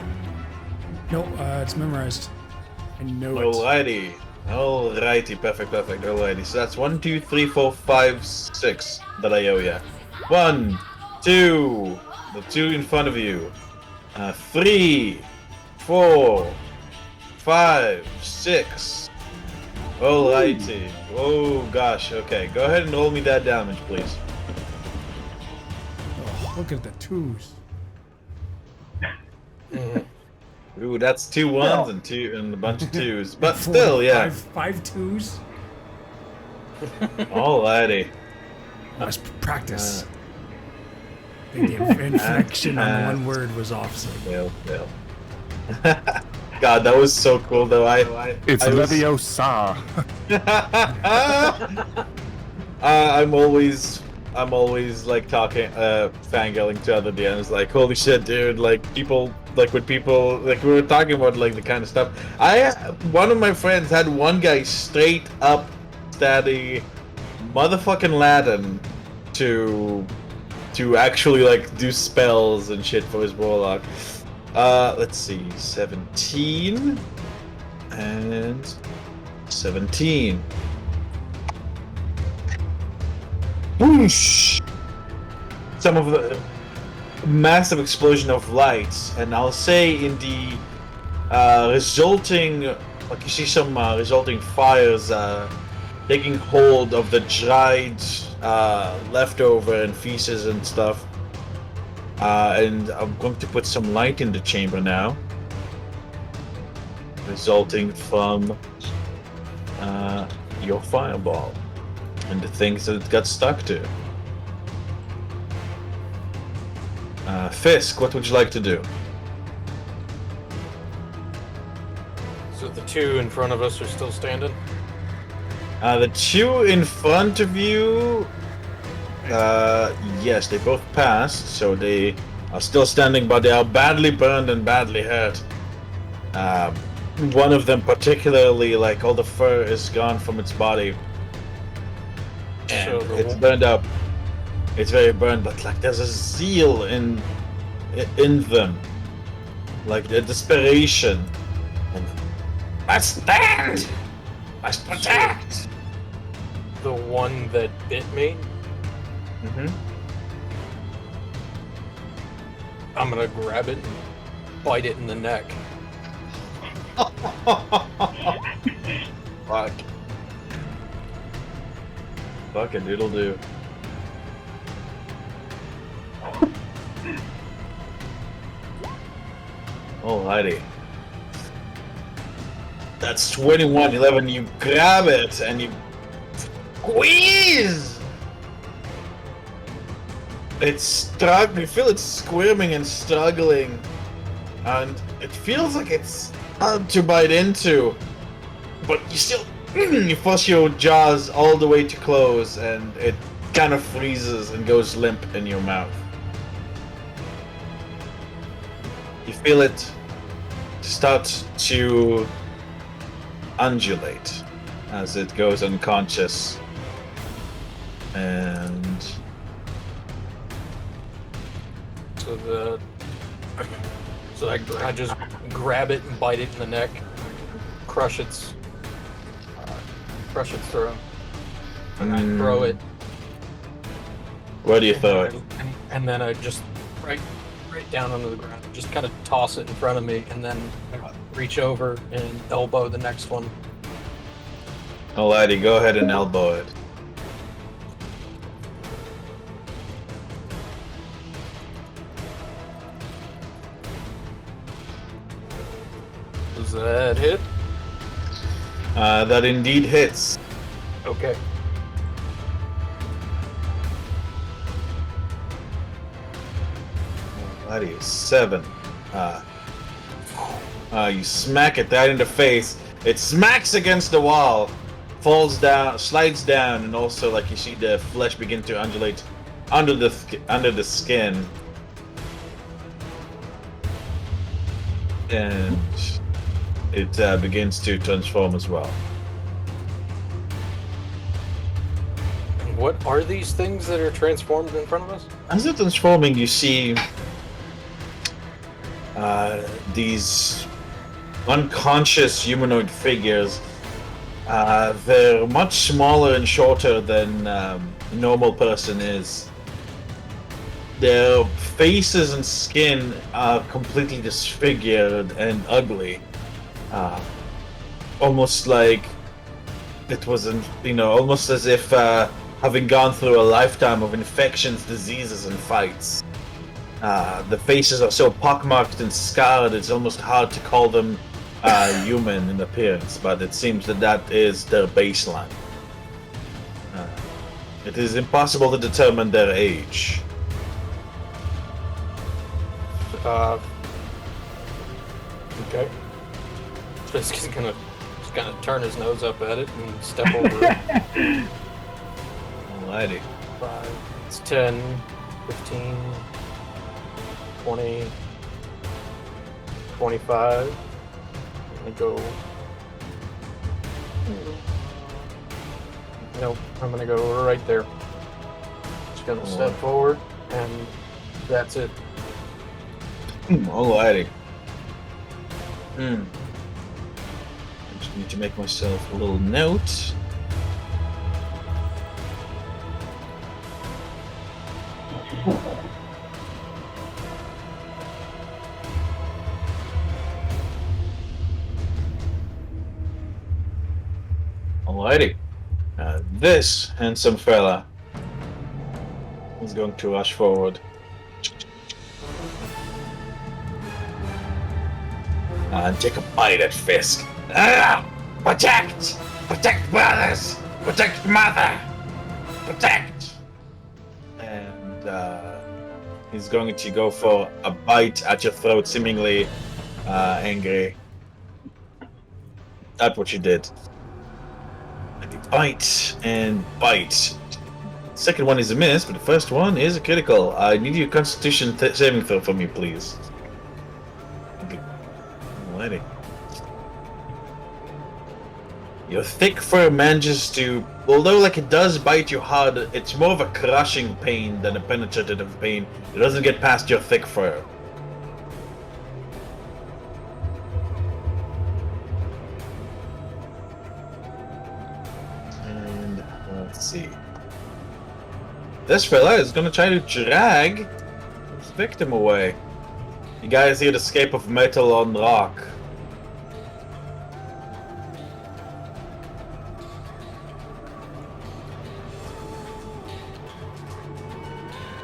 No, it's memorized. I know it. Alrighty. Alrighty, perfect. Alrighty, so that's 1, 2, 3, 4, 5, 6 that I owe ya. 1, 2, the two in front of you. 3, 4, 5, 6. Alrighty. Oh gosh, okay. Go ahead and roll me that damage, please. Oh, look at the twos. Ooh, that's 2 1s and a bunch of 2s. But still, yeah. Five twos. Alrighty. Must practice. I think the inflection on one word was off. So. Fail. God, that was so cool though. It's I was- Leviosa. I'm always like talking, fangirling to other DMs, like, holy shit, dude, like people, like when people, like we were talking about like the kind of stuff. One of my friends had one guy straight up study motherfucking Latin to actually like do spells and shit for his warlock. Let's see, 17 and 17. Whoosh! Some of the massive explosion of lights, and I'll say in the resulting, like you see some resulting fires taking hold of the dried leftover and feces and stuff. And I'm going to put some light in the chamber now, resulting from your fireball and the things that it got stuck to. Fisk, what would you like to do? So the two in front of us are still standing? The two in front of you, yes, they both passed, so they are still standing, but they are badly burned and badly hurt. One of them particularly, like, all the fur is gone from its body. And So it's burned up. It's very burned, but, like, there's a zeal in them. Like, the desperation. And must stand! Must protect! The one that bit me, Mm-hmm. I'm gonna grab it and bite it in the neck. Fuck. Fuck a doodle do. Alrighty. That's 21-11. You grab it and you squeeze! It's stuck. You feel it squirming and struggling. And it feels like it's hard to bite into. But you still... You force your jaws all the way to close and it kind of freezes and goes limp in your mouth. You feel it start to undulate as it goes unconscious. And So I just grab it and bite it in the neck, crush its throat, and I throw it. Where do you throw it? And then I just right down onto the ground, just kind of toss it in front of me, and then I reach over and elbow the next one. Alrighty, go ahead and elbow it. Does that hit? That indeed hits. Okay. Alrighty, 7. You smack it right in the face. It smacks against the wall, falls down, slides down, and also, like, you see the flesh begin to undulate under the skin. And it begins to transform as well. And what are these things that are transformed in front of us? As it's transforming, you see these unconscious humanoid figures. They're much smaller and shorter than a normal person is. Their faces and skin are completely disfigured and ugly. Almost like it wasn't, almost as if having gone through a lifetime of infections, diseases, and fights. The faces are so pockmarked and scarred, it's almost hard to call them human in appearance, but it seems that is their baseline. It is impossible to determine their age. Okay. Fisk is gonna just kind of turn his nose up at it and step over it. Alrighty. 5, it's 10, 15, 20, 25. I'm gonna go. Nope, I'm gonna go right there. Just gonna step forward, and that's it. Alrighty. I just need to make myself a little note. Alrighty. This handsome fella is going to rush forward. And take a bite at Fisk. Protect! Protect brothers! Protect mother! Protect! And he's going to go for a bite at your throat, seemingly angry at what you did. Bite and bite. Second one is a miss, but the first one is a critical. I need your Constitution saving throw from you, please. Okay. Alrighty. Your thick fur manages to, although like it does bite you hard, it's more of a crushing pain than a penetrative pain. It doesn't get past your thick fur. And let's see. This fella is gonna try to drag his victim away. You guys hear the escape of metal on rock.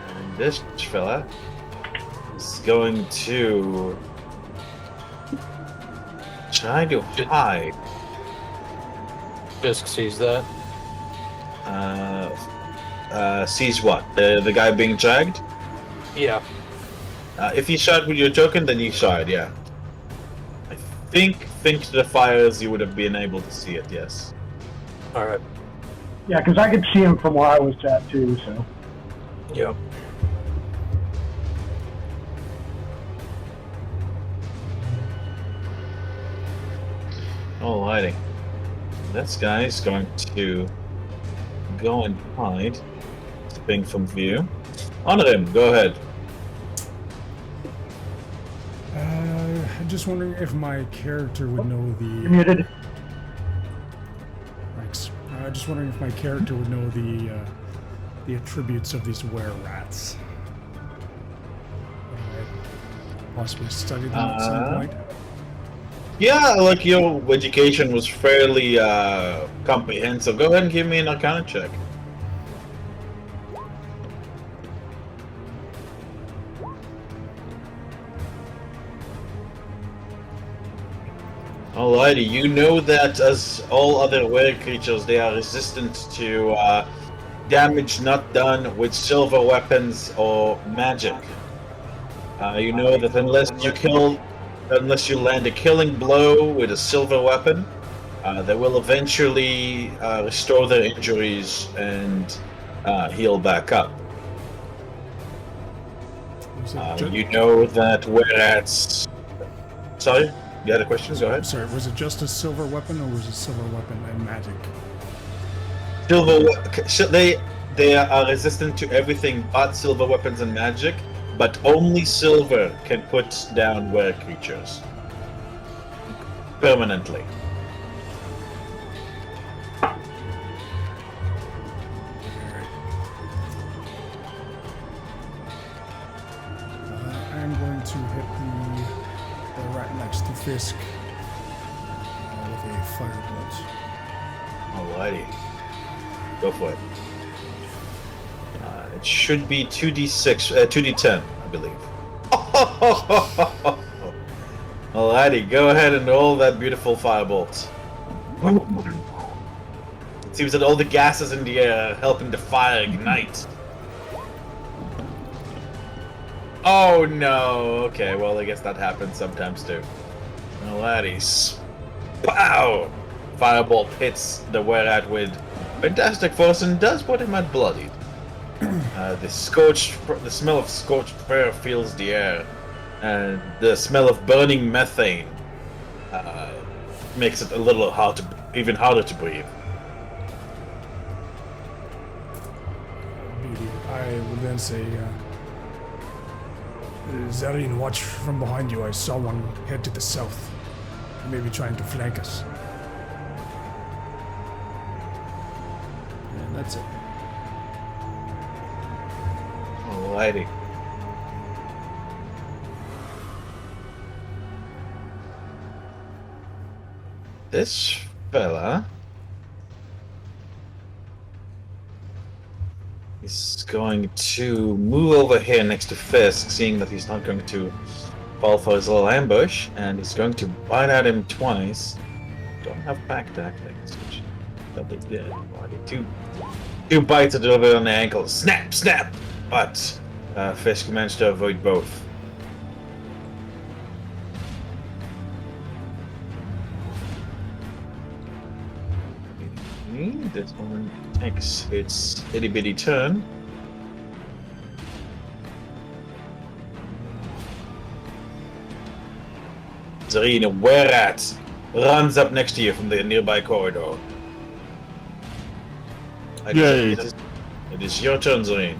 And this fella is going to try to hide. Fisk sees that. Sees what? The guy being dragged? Yeah. If you shot with your token, then you saw it, yeah. I think to the fires you would have been able to see it, yes. All right. Yeah, because I could see him from where I was at too. So. Yep. Alrighty. This guy is going to go and hide. Being from view. Honor him, go ahead. I'm just wondering if my character would know You're the. muted. Thanks. Just wondering if my character would know the attributes of these wererats. Possibly study them at some point. Yeah, like your education was fairly comprehensive. Go ahead and give me an Arcana check. Alrighty, you know that as all other were creatures, they are resistant to damage not done with silver weapons or magic. You know that unless you land a killing blow with a silver weapon, they will eventually restore their injuries and heal back up. You know that Wererats. Sorry? You had a question? Go ahead. Sorry, was it just a silver weapon, or was it silver weapon and magic? They are resistant to everything but silver weapons and magic, but only silver can put down were creatures permanently. I'm going to hit the rat next to Fisk with a firebolt. Alrighty. Go for it. It should be 2d10, I believe. Alrighty, go ahead and roll that beautiful firebolt. It seems that all the gases in the air are helping the fire ignite. Oh no! Okay, well I guess that happens sometimes too. Alrighty. Pow! Firebolt hits the wererat with fantastic force and does put him at bloodied. The smell of scorched fur fills the air, and the smell of burning methane makes it a little even harder to breathe. Beauty. I would then say, Zarine, watch from behind you. I saw one head to the south. He may be trying to flank us. And that's it. Alrighty. This fella is going to move over here next to Fisk, seeing that he's not going to fall for his little ambush, and he's going to bite at him twice. Don't have pack tactics, which But they did. Two bites are delivered on the ankle. Snap, snap! But Fisk managed to avoid both. This one takes its itty bitty turn. Zarina, Wererats runs up next to you from the nearby corridor. Yay. It is your turn, Zarina.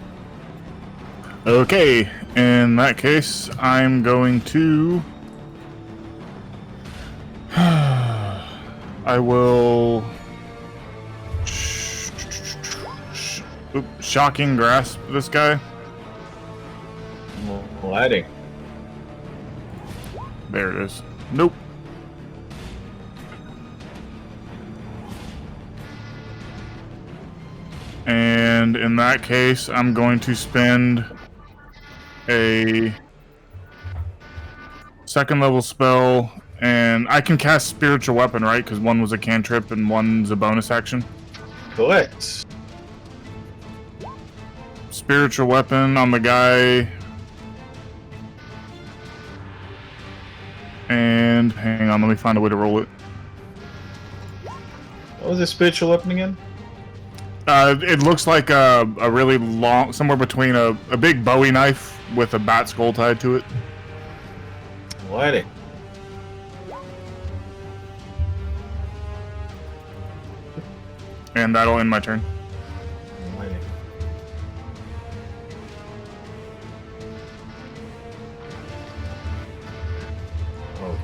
Okay, in that case, I'm going to. I will. Shocking grasp this guy. Lighting. There it is. Nope. And in that case, I'm going to spend a second level spell, and I can cast Spiritual Weapon, right? Because one was a cantrip and one's a bonus action. Correct. Spiritual Weapon on the guy. And hang on, let me find a way to roll it. What was the spiritual weapon again? It looks like a really long, somewhere between a big Bowie knife with a bat skull tied to it. Lighting. And that'll end my turn. Lighting.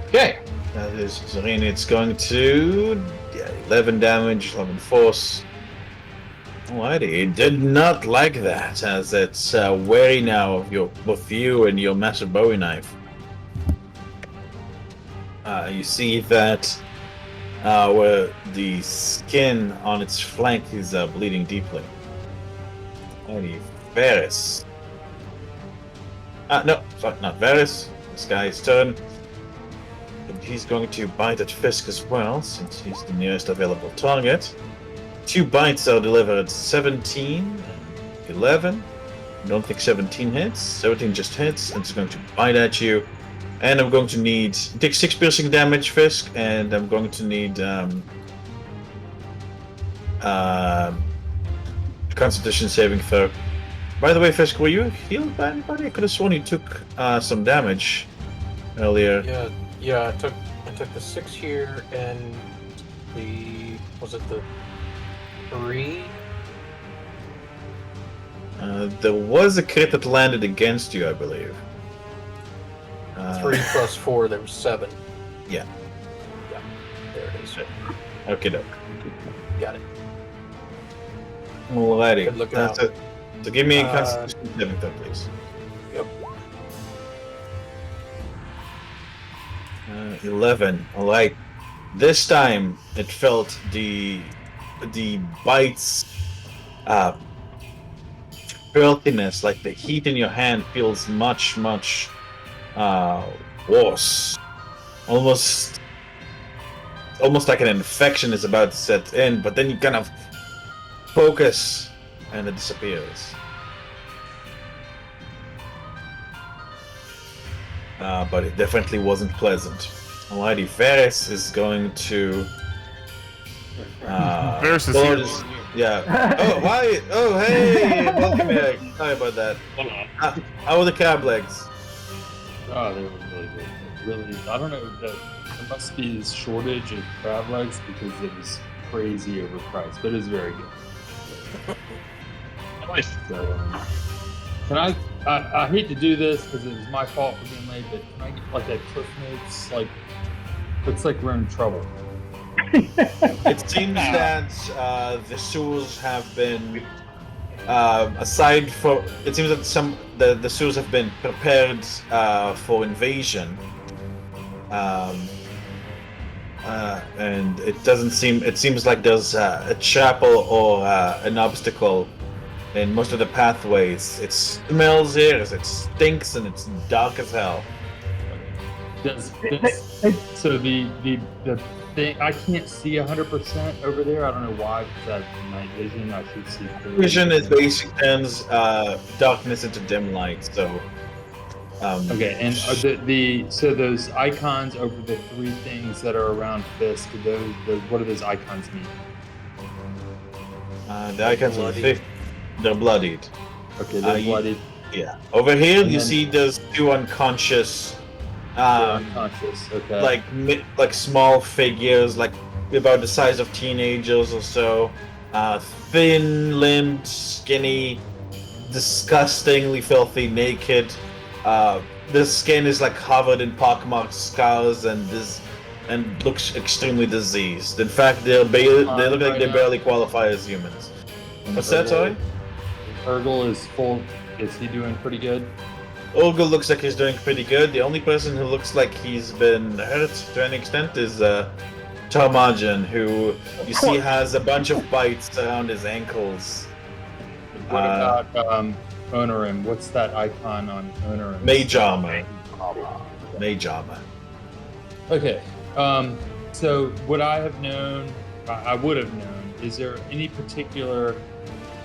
Okay. That is Zarina. It's going to 11 damage, 11 force. Alrighty, it did not like that, as it's wary now of both you and your massive Bowie knife. You see that where the skin on its flank is bleeding deeply. Alrighty, Varys. No, sorry, not Varys. This guy's turn. And he's going to bite at Fisk as well, since he's the nearest available target. 2 bites are delivered at 17, 11. I don't think 17 hits. 17 just hits, and it's going to bite at you. And I'm going to need... Take 6 piercing damage, Fisk, and I'm going to need... Constitution saving throw. By the way, Fisk, were you healed by anybody? I could have sworn you took some damage earlier. Yeah. I took the 6 here and the... Was it the 3? There was a crit that landed against you, I believe. 3 plus 4, there was 7. Yeah. Yeah, there it is. Okay, doke. Got it. Alrighty. Good looking out. So give me a Constitution saving throw, please. Yep. 11. Alright. This time it felt the bites filthiness, like the heat in your hand feels much worse. Almost like an infection is about to set in, but then you kind of focus and it disappears. But it definitely wasn't pleasant. Alrighty, Varys is going to... Varys is Lord here. Yeah. Oh, why? Oh, hey! Welcome here. Sorry about that. How are the crab legs? Oh, they were really good. Really, I don't know. There must be this shortage of crab legs because it was crazy overpriced, but it was very good. So, can I hate to do this because it was my fault for being late, but can I get like a Cliff Notes? Like, looks like we're in trouble. It seems that the sewers have been aside for. It seems that the sewers have been prepared for invasion, and it doesn't seem. It seems like there's a chapel or an obstacle in most of the pathways. It smells here, it stinks, and it's dark as hell. So the thing I can't see 100% over there. I don't know why, because I have night vision. I should see clearly. Vision is basically turns darkness into dim light. So. Okay, and so those icons over the three things that are around Fisk, what do those icons mean? The icons of the fifth, they're bloodied. Okay, they're bloodied. Yeah. Over here, And you then- see there's two unconscious, They're unconscious. Okay. like small figures, like about the size of teenagers or so. Thin-limbed, skinny, disgustingly filthy, naked. The skin is like covered in pockmarked scars and looks extremely diseased. In fact, they look like they barely qualify as humans. What's that, sorry? Urgel is full. Is he doing pretty good? Urgel looks like he's doing pretty good. The only person who looks like he's been hurt to an extent is Tarmagen, who you see has a bunch of bites around his ankles. What about Onorim? What's that icon on Onorim? Mage armor. Mage armor. Okay. So would I have known? I would have known. Is there any particular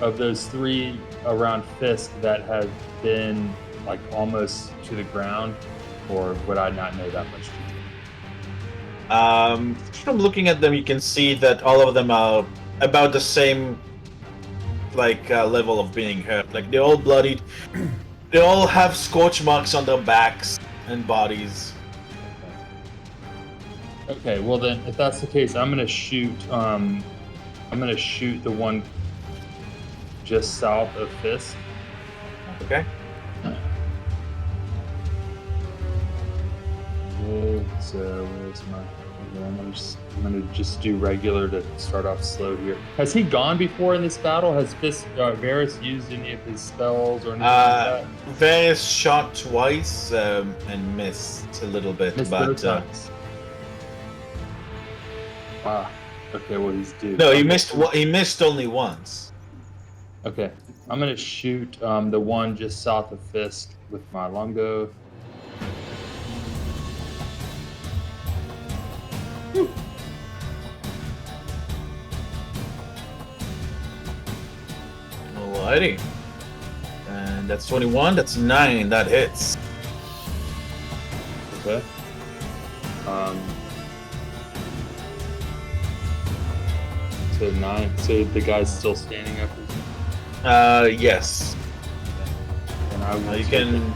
of those three around Fisk that have been like almost to the ground, or would I not know that much? From looking at them, you can see that all of them are about the same level of being hurt. Like they're all bloodied. They all have scorch marks on their backs and bodies. Okay, well then, if that's the case, I'm gonna shoot. I'm gonna shoot the one just south of Fisk. Okay. Okay, so where's my? I'm gonna just do regular to start off slow here. Has he gone before in this battle? Has Varys used any of his spells or anything like that? Varys shot twice and missed a little bit, Missed but both times. Wow. Okay, well he's due. no, he missed. He missed only once. Okay, I'm gonna shoot the one just south of Fisk with my longbow. Alrighty. And that's 21. That's 9. That hits. Okay. So 9. So the guy's still standing up. Yes. And I will You take can. it.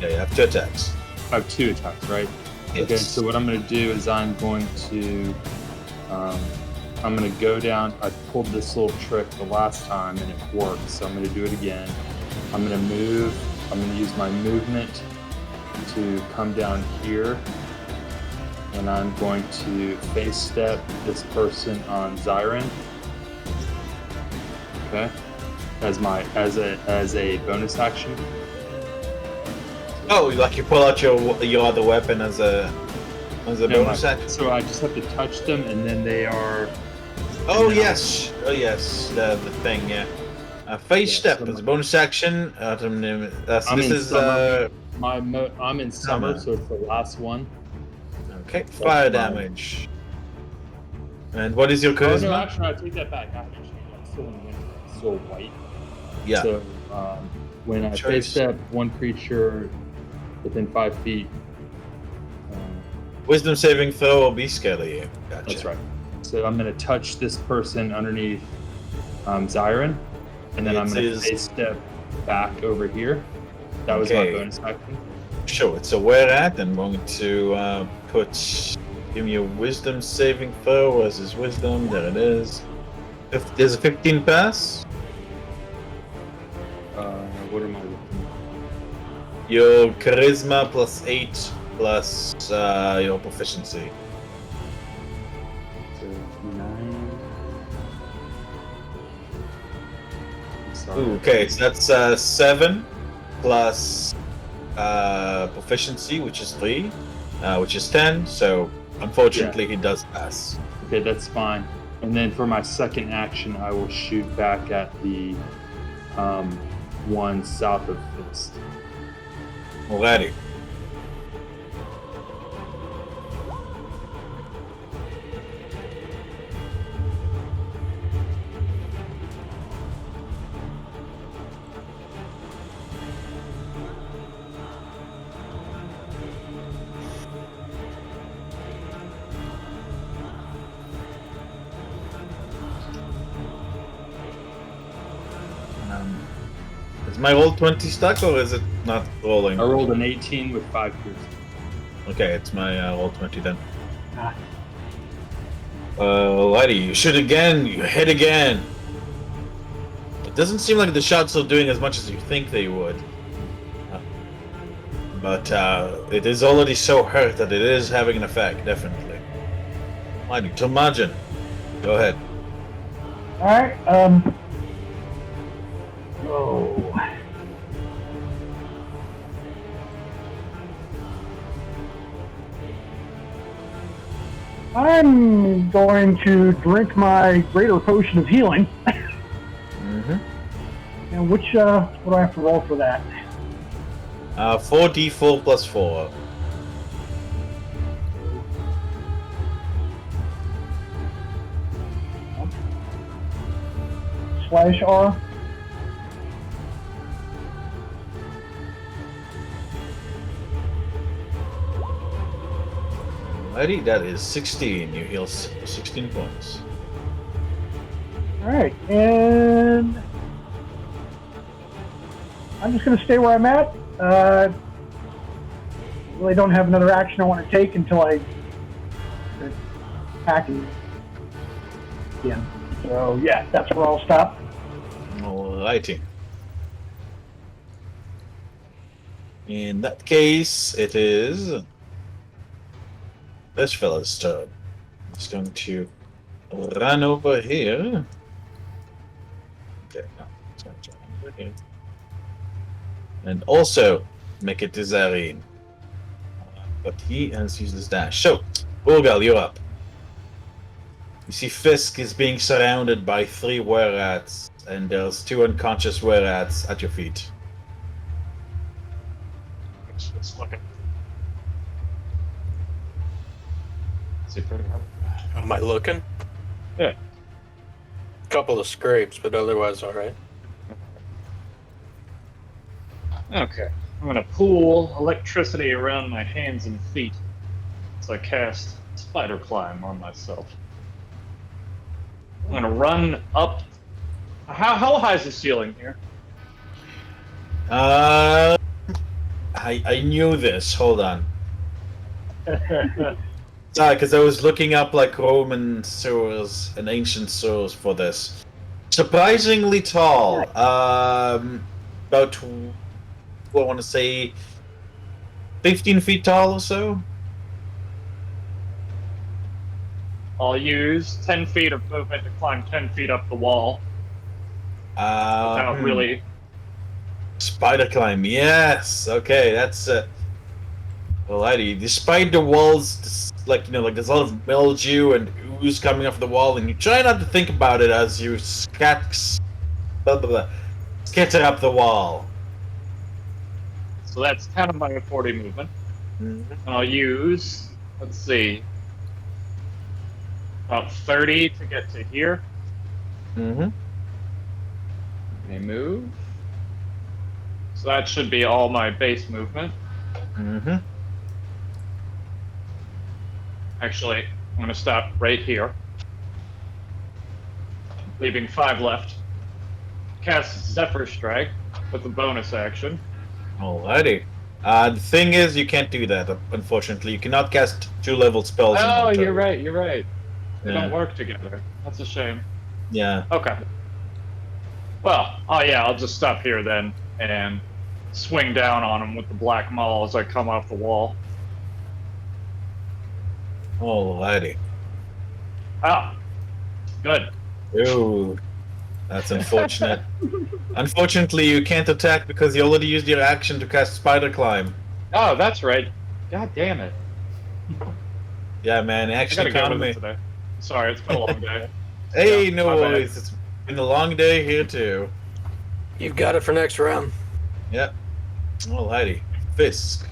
Yeah, you have 2 attacks. I have 2 attacks, right? Yes. Okay, so what I'm going to do is I'm going to go down. I pulled this little trick the last time and it worked, so I'm going to do it again. I'm going to move. I'm going to use my movement to come down here, and I'm going to face step this person on Zyron. Okay, as a bonus action. Oh, like you pull out your other weapon as a bonus action. So I just have to touch them, and then they are. Oh yes, the thing, yeah. Face step so as a bonus action. So I'm this in is summer. I'm in Summer. summer, so it's the last one. okay. Fire damage. And what is your Oh charisma? no, actually, I take that back. I'm still in winter. I'm still white. Yeah. So when I Choice. face step one creature within 5 feet. Wisdom saving throw or be scared of you. Gotcha. That's right. So I'm going to touch this person underneath Zyron, and then I'm going to face step back over here. That was my Okay. bonus action. Sure, it's a Wererats. I'm going to give me a wisdom saving throw. Where's his wisdom? There it is. There's a 15 pass. What am I looking Your charisma plus 8 plus your proficiency. at? So 9. Sorry. Ooh, okay, so that's 7 plus proficiency, which is 3, which is 10. So unfortunately, he does pass. Okay, that's fine. And then for my second action, I will shoot back at the one south of Fist. Alrighty. Is my roll 20 stuck or is it not rolling? I rolled an 18 with 5 piercing. Okay, it's my roll 20 then. Ah. Lighty, you shoot again, you hit again. It doesn't seem like the shots are doing as much as you think they would. But it is already so hurt that it is having an effect, definitely. Lighty, Tarmagen, go ahead. Alright, oh. I'm going to drink my greater potion of healing. Mm-hmm. And what do I have to roll for that? 4d4 plus 4. Slash R. Lighty, that is 16. You heal 16 points. Alright, and I'm just going to stay where I'm at. Really don't have another action I want to take until I attack again. So yeah, that's where I'll stop. Alrighty. In that case, it is this fella's turn. He's going to run over here. Okay, no, it's going to run over here. And also make it to Zareen. But he has used his dash. So, Urgal, you're up. You see Fisk is being surrounded by 3 wererats, and there's 2 unconscious wererats at your feet. Let's look at. See pretty hard. Am I looking? Yeah. Couple of scrapes, but otherwise all right. Okay. I'm gonna pool electricity around my hands and feet. So I cast Spider Climb on myself. I'm gonna run up. How high is the ceiling here? I knew this. Hold on. Sorry, because I was looking up like Roman sewers and ancient sewers for this. Surprisingly tall. About, I want to say, 15 feet tall or so. I'll use 10 feet of movement to climb 10 feet up the wall. Without really. Spider climb, yes. Okay, that's alrighty. Despite the walls, like there's a lot of mildew and ooze coming off the wall, and you try not to think about it as you skitter up the wall. So that's 10 of my 40 movement. Mm-hmm. And I'll use, let's see, about 30 to get to here. Mm-hmm. They move. So that should be all my base movement. Mm-hmm. Actually, I'm going to stop right here. Leaving 5 left. Cast Zephyr Strike with a bonus action. Alrighty. The thing is, you can't do that, unfortunately. You cannot cast 2-level spells. Oh, in one turn. you're right. They Yeah. don't work together. That's a shame. Yeah. Okay. Well, oh yeah, I'll just stop here then and swing down on him with the black maul as I come off the wall. Alrighty. Oh, good. Ooh, that's unfortunate. Unfortunately, you can't attack because you already used your action to cast Spider Climb. Oh, that's right. God damn it. Yeah, man, I action gotta go with economy. it today. Sorry, it's been a long day. Hey, Yeah, no my bad. worries. It's been a long day here too. You've got it for next round. Yep. Alrighty. Fisk.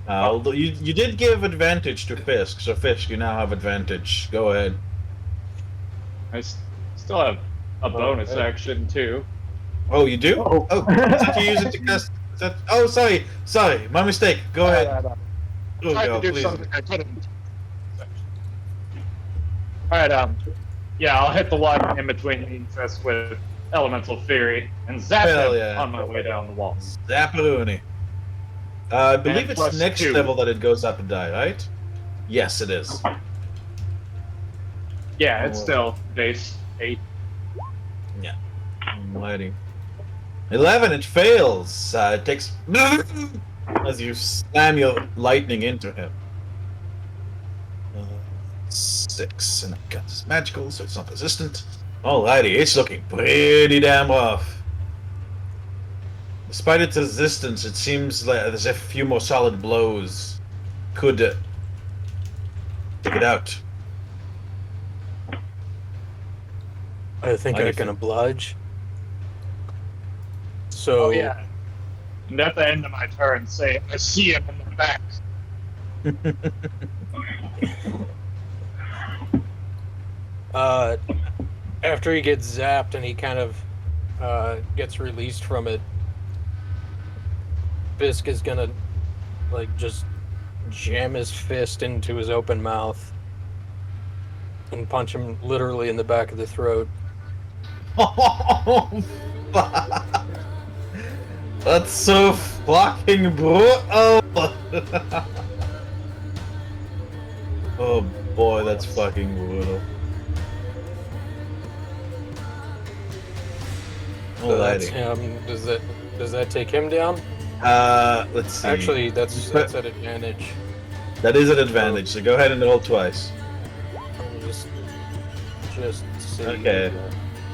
Although you did give advantage to Fisk, so Fisk, you now have advantage. Go ahead. I still have a bonus action too. Oh, you do? Oh. Oh, did you use it to cast? Oh, sorry, my mistake. Go ahead. Oh, Tried God, to do please. something I couldn't. Alright, yeah, I'll hit the one in between me and Fisk with elemental fury and zap Hell him yeah. on my way down the wall. Zapparoni. I believe And it's plus next 2. level that it goes up and die, right? Yes, it is. Yeah, it's Oh. still base 8. Yeah. Alrighty. 11, it fails. It takes as you slam your lightning into him. 6, and I've got this magical, so it's not resistant. Alrighty, it's looking pretty damn rough. Despite its resistance, it seems like there's a few more solid blows could take it out. I think Like I if can it- oblige. So Oh, yeah. And at the end of my turn, say, I see him in the back. after he gets zapped and he kind of gets released from it, Fisk is gonna like just jam his fist into his open mouth and punch him literally in the back of the throat. Oh, fuck. That's so fucking brutal. Oh boy, that's fucking brutal. So that's Alrighty. him. Does that take him down? Let's see. Actually, that's at advantage. That is an advantage, so go ahead and roll twice. Let me just see. Okay.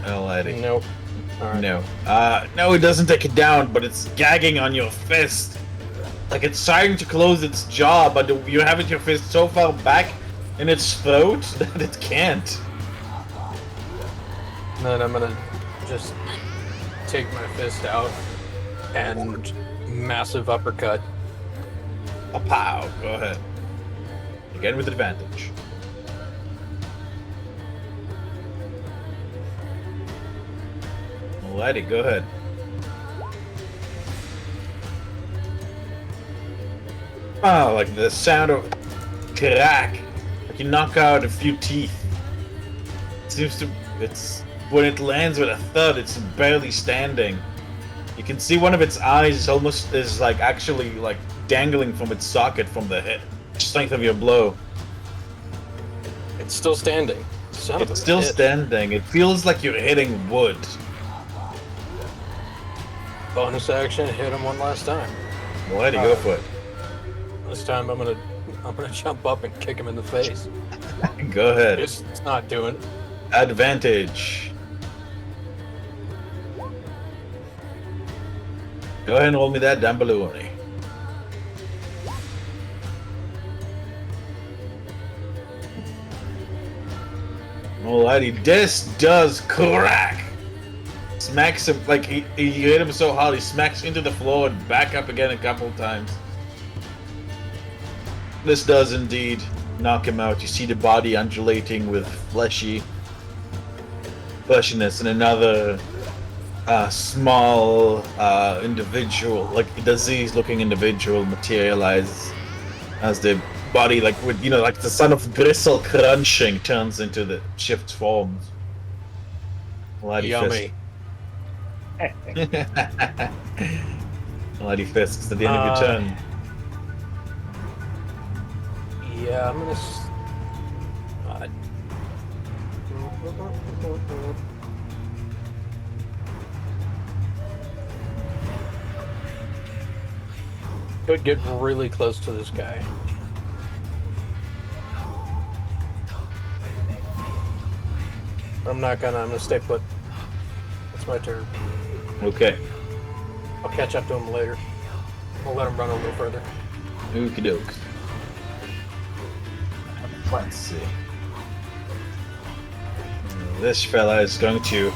Alrighty. Nope. All right. No. No, it doesn't take it down, but it's gagging on your fist. Like it's trying to close its jaw, but you have your fist so far back in its throat that it can't. And then I'm gonna just take my fist out and massive uppercut. A pow. Go ahead. Again with advantage. Alrighty, go ahead. Oh, like the sound of crack. Like you knock out a few teeth. It's when it lands with a thud, it's barely standing. You can see one of its eyes is like actually like dangling from its socket from the hit strength of your blow. It's still standing. Son of a It's still bitch. standing. It feels like you're hitting wood. Bonus action, hit him one last time. Alrighty, go for it. This time I'm gonna jump up and kick him in the face. Go ahead. It's not doing it. Advantage. Go ahead and roll me that down below, Oni. Alrighty, this does crack. Smacks him like he hit him so hard he smacks into the floor and back up again a couple of times. This does indeed knock him out. You see the body undulating with fleshiness, and another small individual, like a disease-looking individual, materializes as the body, like with like the sound of gristle crunching, turns into the shift forms. Bloody Yummy. Bloody fists at the end of your turn. Yeah, I'm gonna. Could get really close to this guy. I'm gonna stay put. It's my turn. Okay. I'll catch up to him later. I'll let him run a little further. Okie doke. Let's see. This fella is going to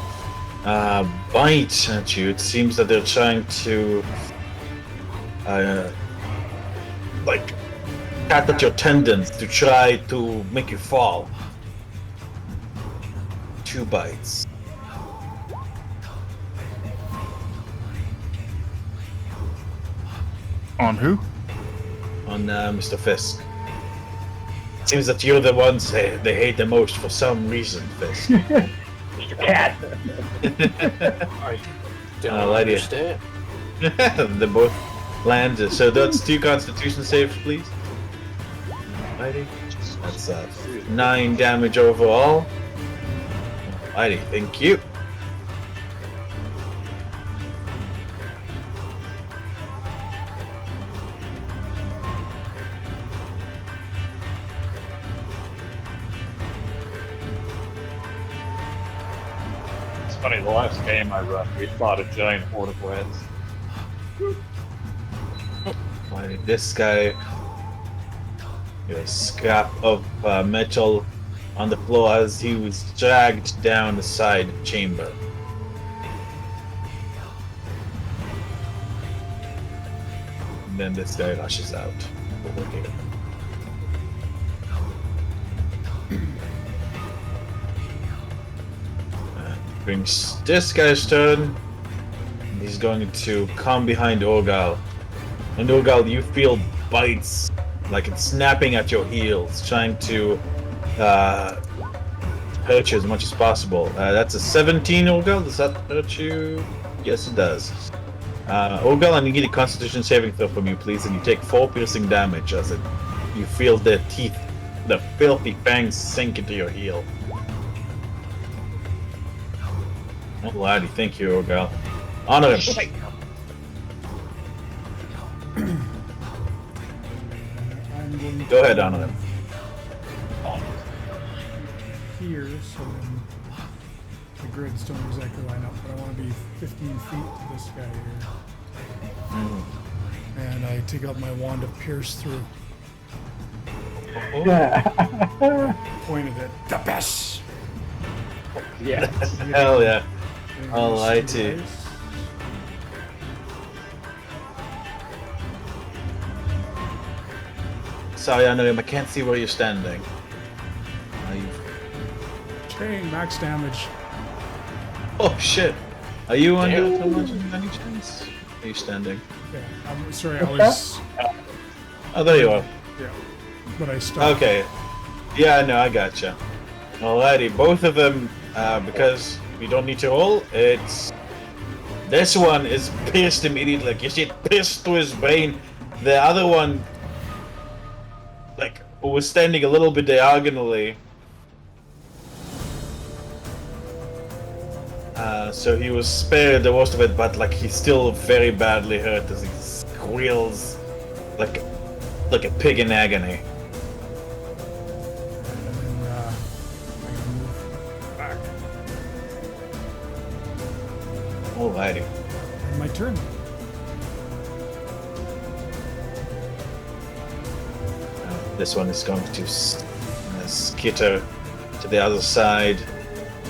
bite at you. It seems that they're trying to like cut at your tendons to try to make you fall. 2 bites. On who? On Mr. Fisk. Seems that you're the ones they hate the most for some reason, Fisk. Mr. Cat. I don't Alrighty. understand. They both land. So that's 2 Constitution saves, please. Alrighty. That's 9 damage overall. Alrighty, thank you. It's funny, the last game I run, we fought a giant horde of rats. Alrighty, this guy. A scrap of metal on the floor as he was dragged down the side chamber. And then this guy rushes out over here. Brings this guy's turn. He's going to come behind Orgal. And Orgal, you feel bites like it's snapping at your heels, trying to hurt you as much as possible. That's a 17, Orgal. Does that hurt you? Yes, it does. Orgal, I need a Constitution saving throw from you, please, and you take 4 piercing damage as you feel the teeth, the filthy fangs sink into your heel. Alrighty, thank you, Orgal. Honor him. I'm going to Go ahead, honor him. here, so then the grids don't exactly line up, but I want to be 15 feet to this guy here. And I take out my wand of pierce through. Pointed at the best. Yeah. Hell yeah. And Alrighty. nice. Sorry, honor him. I can't see where you're standing. Okay, max damage. Oh shit! Are you under Damn. Tarmagen by any chance? Are you standing? Yeah, I'm sorry, I was. Oh, there you are. Yeah, but I stopped. Okay. Yeah, no, I gotcha. Alrighty, both of them, because we don't need to roll, it's... This one is pierced immediately, like you see it pierced to his brain. The other one, like, was standing a little bit diagonally. So he was spared the worst of it, but like he's still very badly hurt as he squeals like a pig in agony. And then I'm gonna move back. Alrighty. And my turn. This one is going to skitter to the other side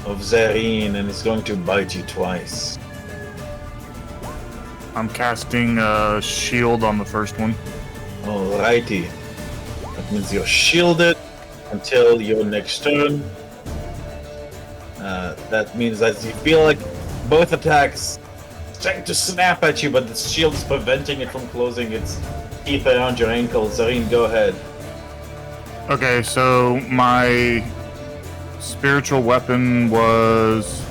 of Zareen and is going to bite you twice. I'm casting a shield on the first one. Alrighty. That means you're shielded until your next turn. That means that you feel like both attacks trying to snap at you, but the shield's preventing it from closing its teeth around your ankle. Zareen, go ahead. Okay, so my spiritual weapon was...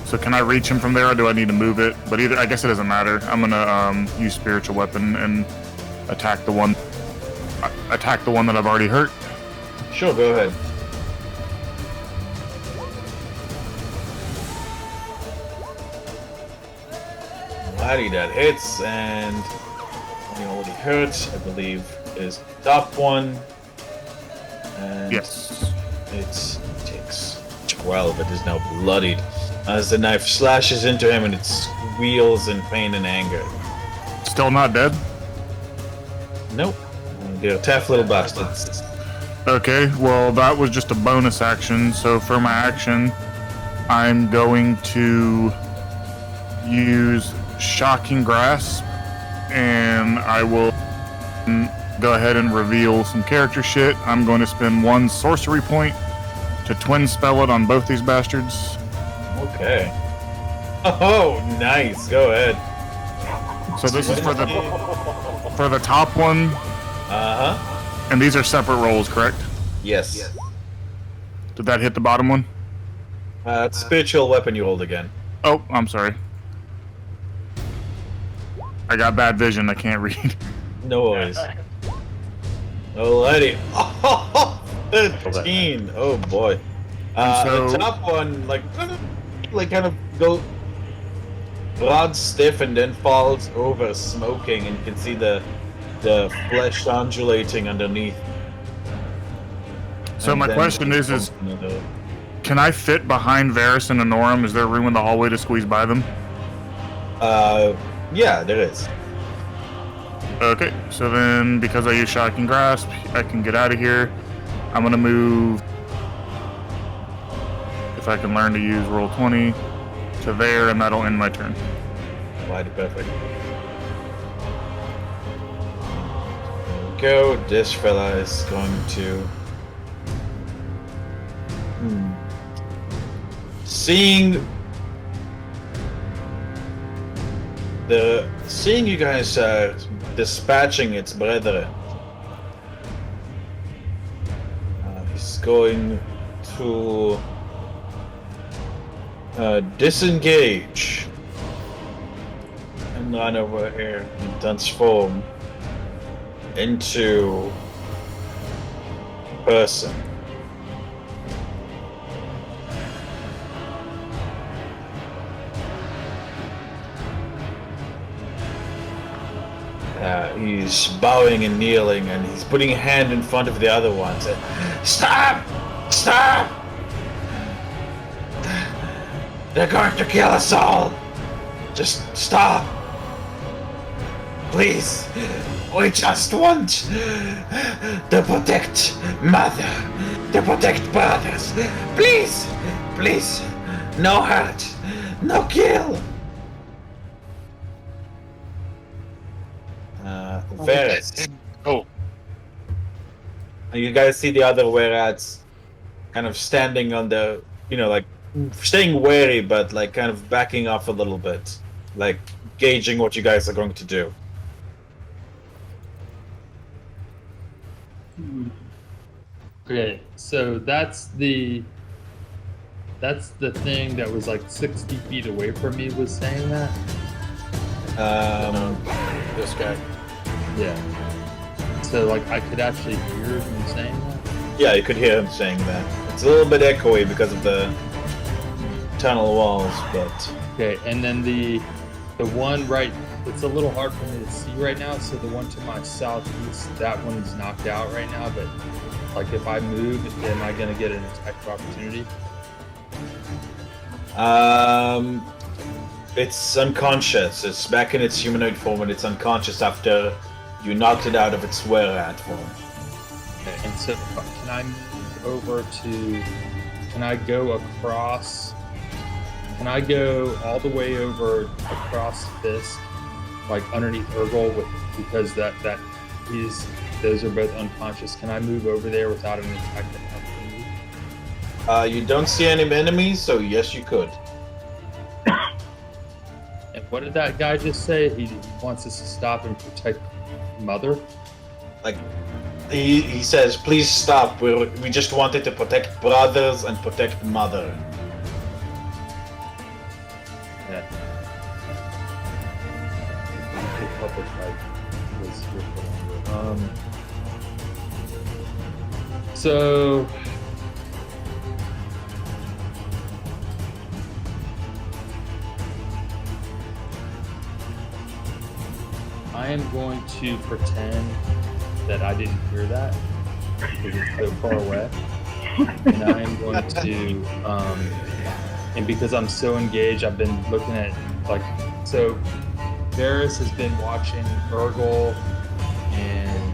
So can I reach him from there, or do I need to move it? But either, I guess it doesn't matter. I'm gonna use spiritual weapon and attack the one that I've already hurt. Sure, go ahead. Alrighty, that hits, and he already hurts, I believe, is the top one. And Yes. it takes 12. It is now bloodied as the knife slashes into him and it squeals in pain and anger. Still not dead? Nope. They're tough little bastards. Okay, well, that was just a bonus action. So for my action, I'm going to use Shocking Grasp, and I will go ahead and reveal some character shit. I'm going to spend 1 sorcery point to twin spell it on both these bastards. Okay. Oh, nice. Go ahead. So this is for the top one. Uh-huh. And these are separate rolls, correct? Yes. Did that hit the bottom one? It's spiritual weapon you rolled again. Oh, I'm sorry. I got bad vision. I can't read. No worries. Alrighty. Oh, 13. Oh boy. So- The top one, like kind of go broad stiff and then falls over, smoking, and you can see the flesh undulating underneath. So And my then question is another- can I fit behind Varys and Anorum? Is there room in the hallway to squeeze by them? Yeah, there is. Okay, so then because I use Shocking Grasp, I can get out of here. I'm gonna move, if I can learn to use roll 20, to there, and that'll end my turn. Wide perfect. There we go. This fella is going to. Seeing you guys dispatching its brethren, he's going to disengage and run over here and transform into person. He's bowing and kneeling, and he's putting a hand in front of the other one. Saying, "Stop! Stop! They're going to kill us all! Just stop! Please! We just want to protect Mother, to protect brothers! Please! Please! No hurt! No kill!" Varys. Oh, You guys see the other Wererats kind of standing on the, like staying wary, but like kind of backing off a little bit, like gauging what you guys are going to do. Okay, so that's the thing that was like 60 feet away from me was saying that. This guy. Yeah. So like I could actually hear him saying that. Yeah, you could hear him saying that. It's a little bit echoey because of the tunnel walls, but Okay, and then the one right, it's a little hard for me to see right now. So the one to my southeast, that one's knocked out right now. But like if I move, am I gonna get an attack of opportunity? it's unconscious. It's back in its humanoid form, and it's unconscious after you knocked it out of its Wererat form. Okay, and so can I move over to? Can I go across? Can I go all the way over across this, like underneath Urgol, because those are both unconscious. Can I move over there without an attack of opportunity? You don't see any enemies, so yes, you could. And what did that guy just say? He wants us to stop and protect Mother. Like, he says, please stop. We just wanted to protect brothers and protect Mother. Yeah. The public fight was here for longer. So I am going to pretend that I didn't hear that because it's so far away. And I am going to, and because I'm so engaged, I've been looking at, so Varys has been watching Urgol and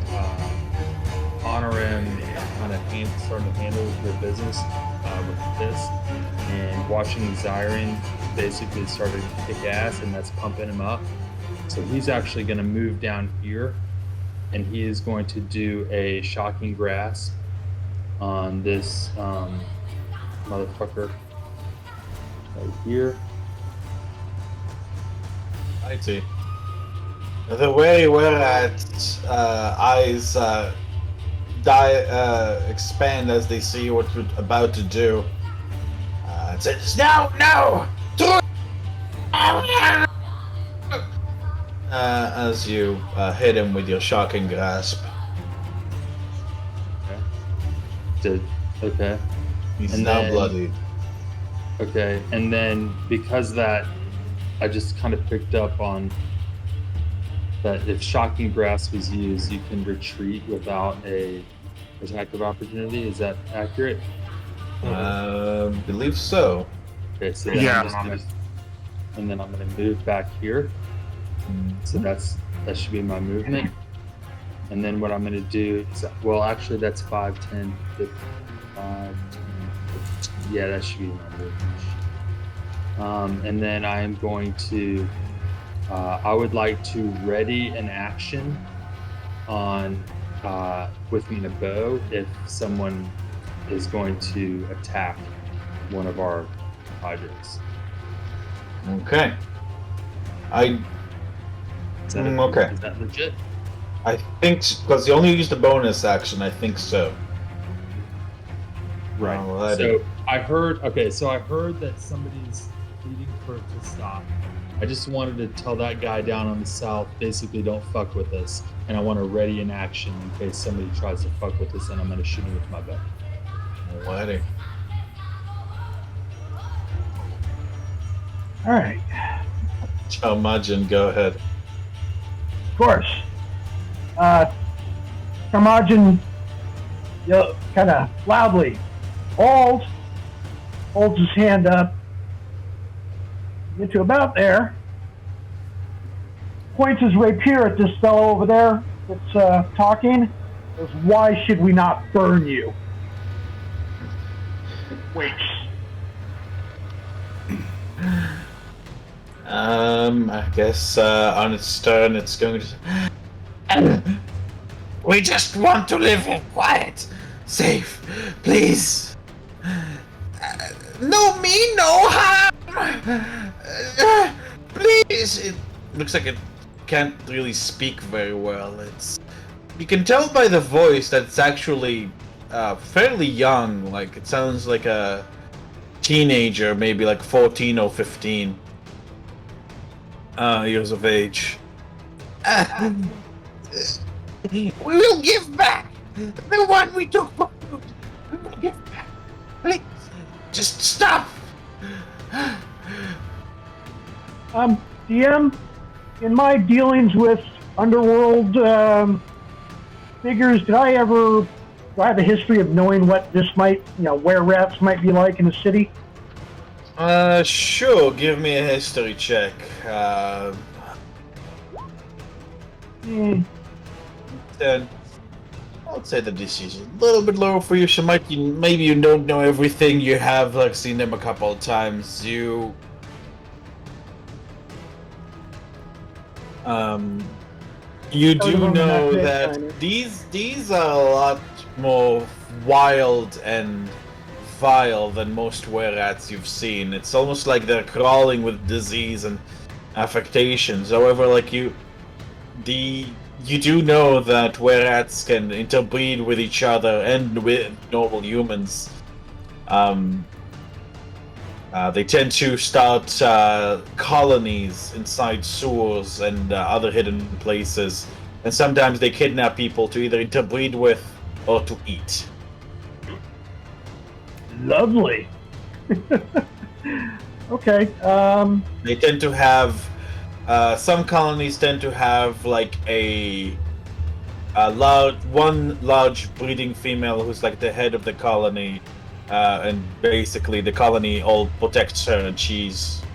Honorim kind of starting to handle their business with this, and watching Zyron basically started to kick ass, and that's pumping him up. So he's actually going to move down here, and he is going to do a shocking grasp on this motherfucker right here. I see. The way Wererat's eyes expand as they see what you're about to do. It says, "No, no!" As you hit him with your shocking grasp. Okay. He's And now then- bloody. Okay, and then because that, I just kind of picked up on that if shocking grasp is used, you can retreat without a attack of opportunity. Is that accurate? Believe so. Okay, so then Yeah. and then I'm gonna move back here. So that should be my movement. And then what I'm gonna do is, well, actually that's 5, 10, 15, 5, 10, 15. Yeah, that should be my movement. And then I am going to, I would like to ready an action on with me in a bow if someone is going to attack one of our hydras. Okay. Is that okay. Is that legit? I think because you only used the bonus action. I think so. Right. Alrighty. So I heard. Okay. So I heard that somebody's pleading for it to stop. I just wanted to tell that guy down on the south, basically, don't fuck with us. And I want to ready an action in case somebody tries to fuck with us, and I'm going to shoot him with my bow. Alrighty. All right. Tarmagen, go ahead. Of course. Tarmagen, kind of loudly holds his hand up, get to about there, points his rapier at this fellow over there that's talking, says, "Why should we not burn you?" Waits. I guess on its turn, it's going to. We just want to live in quiet, safe, please. No me, no harm. Please. It looks like it can't really speak very well. You can tell by the voice that it's actually fairly young. Like it sounds like a teenager, maybe like 14 or 15 years of age. We will give back the one we took from you. We will give back. Please, just stop. DM, in my dealings with underworld figures, do I have a history of knowing what this might, where rats might be like in a city? Sure. Give me a history check. Then I'll say that this is a little bit lower for you. So maybe you don't know everything. You have seen them a couple of times. You do know that these are a lot more wild and vile than most wererats you've seen. It's almost like they're crawling with disease and affectations. However, you do know that wererats can interbreed with each other and with normal humans. They tend to start colonies inside sewers and other hidden places, and sometimes they kidnap people to either interbreed with or to eat. Lovely. Okay. They tend to have some colonies tend to have one large breeding female who's like the head of the colony, and basically the colony all protects her,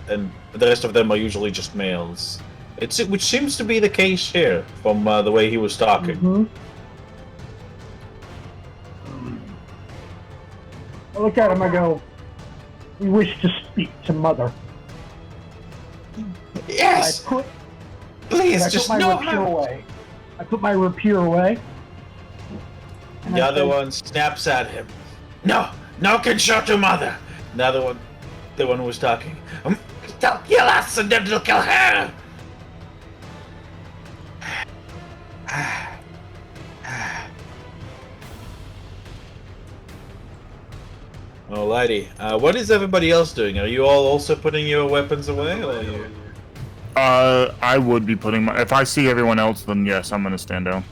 and the rest of them are usually just males. Which seems to be the case here from the way he was talking. Mm-hmm. I look at him, I go, "We wish to speak to Mother." Yes! Please, just put my no rapier harm. away. I put my rapier away. And The I other say, one snaps at him. No can show to Mother. The one who was talking. They'll kill us and then they'll kill her. Alrighty. What is everybody else doing? Are you all also putting your weapons away, or are you? I would be putting my. If I see everyone else, then yes, I'm gonna stand down.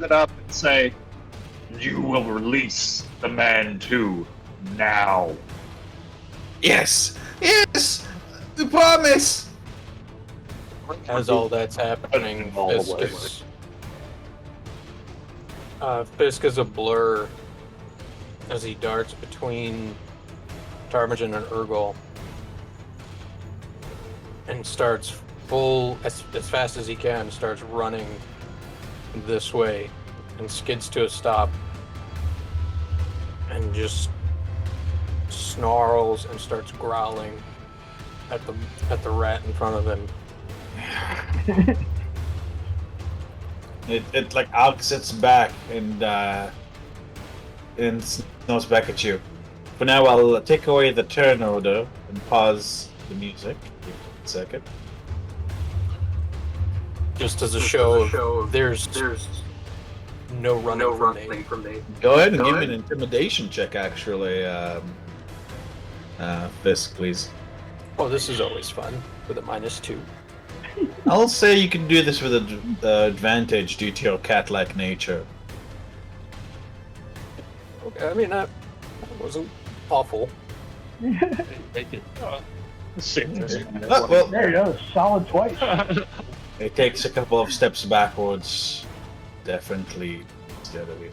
It up and say, "You will release the man too now." Yes! Yes! We promise! As all that's happening, Fisk is a blur as he darts between Tarmagen and Urgol and starts as fast as he can, starts running this way and skids to a stop and just snarls and starts growling at the rat in front of him. It like arcs its back and snows back at you. For now, I'll take away the turn order and pause the music. Give it a second. Just as a show of there's no running from me. Go ahead and give me an intimidation check, actually. Fisk, please. Oh, this is always fun with a -2. I'll say you can do this with an advantage due to your cat-like nature. Okay, I mean that wasn't awful. Take it. Oh, well, There you go. Solid twice. it takes a couple of steps backwards. Definitely steadily.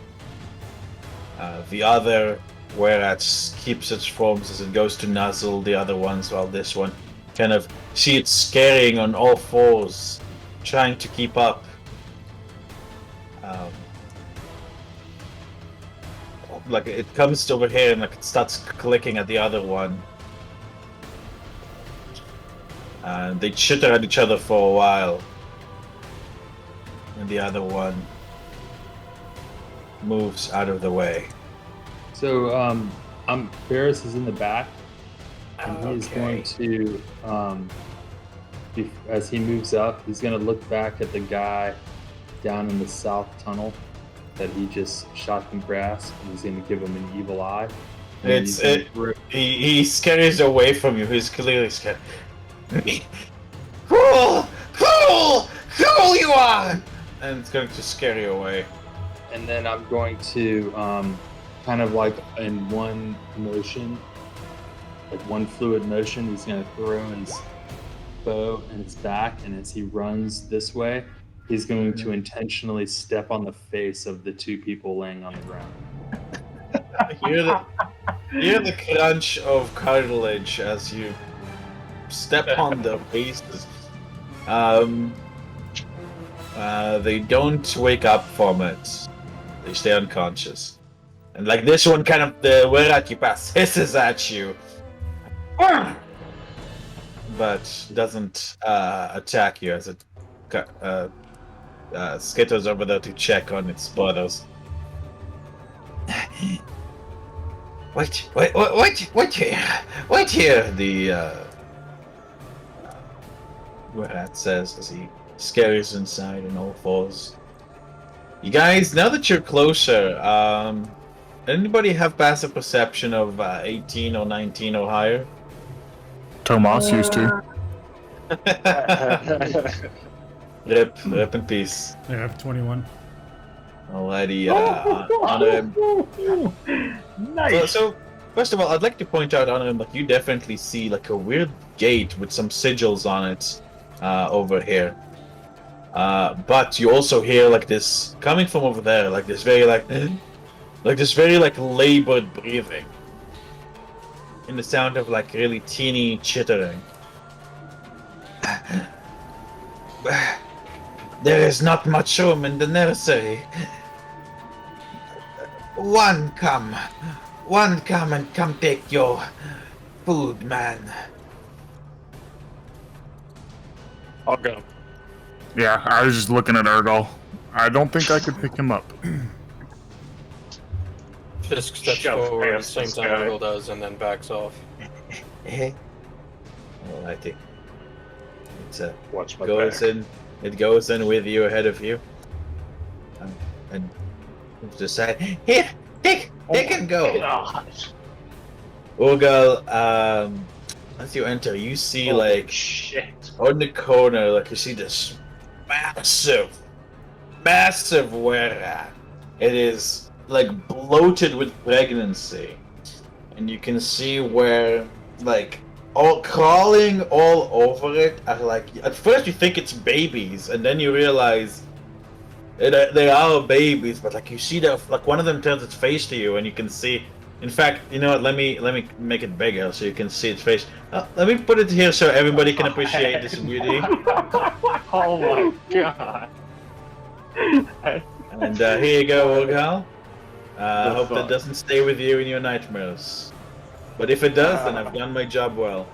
The other Wererats keeps its forms as it goes to nuzzle the other ones, while this one kind of see it scaring on all fours, trying to keep up. Like it comes over here and like it starts clicking at the other one. They chitter at each other for a while, and the other one moves out of the way. So, Ferris is in the back, and he's going to, as he moves up, he's going to look back at the guy down in the south tunnel that he just shot in grass, and he's going to give him an evil eye. He scares away from you. He's clearly scared. Cruel you are! And it's going to scare you away. And then I'm going to, kind of like in one motion, like one fluid motion, he's going to throw his bow in his back, and as he runs this way, he's going to intentionally step on the face of the two people laying on the ground. Hear the crunch of cartilage as you step on their faces. They don't wake up from it. They stay unconscious. And like this one, kind of the Wererat you pass hisses at you, but doesn't attack you as it skitters over there to check on its brothers. Wait here, the Wererat says as he scares inside on all fours. You guys, now that you're closer, anybody have passive perception of 18 or 19 or higher? Tomas used to. Rip in peace. I have 21. Alrighty, on him. Nice. So, first of all, I'd like to point out on him, like, you definitely see like a weird gate with some sigils on it over here. But you also hear like this coming from over there, like this very labored breathing, and the sound of like really teeny chittering. There is not much room in the nursery. One come and come take your food, man. I'll go. Yeah, I was just looking at Urgol. I don't think I could pick him up. Fisk steps Shove forward at the past same this time guy. Earl does, and then backs off. Alrighty. Watch my Goes back. in. It goes in with you ahead of you, and just say, "Here, They can go. God. Urgal, as you enter, you see Holy like shit. on the corner, like you see this massive wererat. It is like bloated with pregnancy, and you can see where like all crawling all over it are like at first you think it's babies, and then you realize they are babies, but like you see that like one of them turns its face to you, and you can see. In fact, you know what? Let me make it bigger so you can see its face. Let me put it here so everybody can appreciate this beauty. Oh my god. And here you go, Urgal. I The hope that fuck? doesn't stay with you in your nightmares. But if it does, then I've done my job well.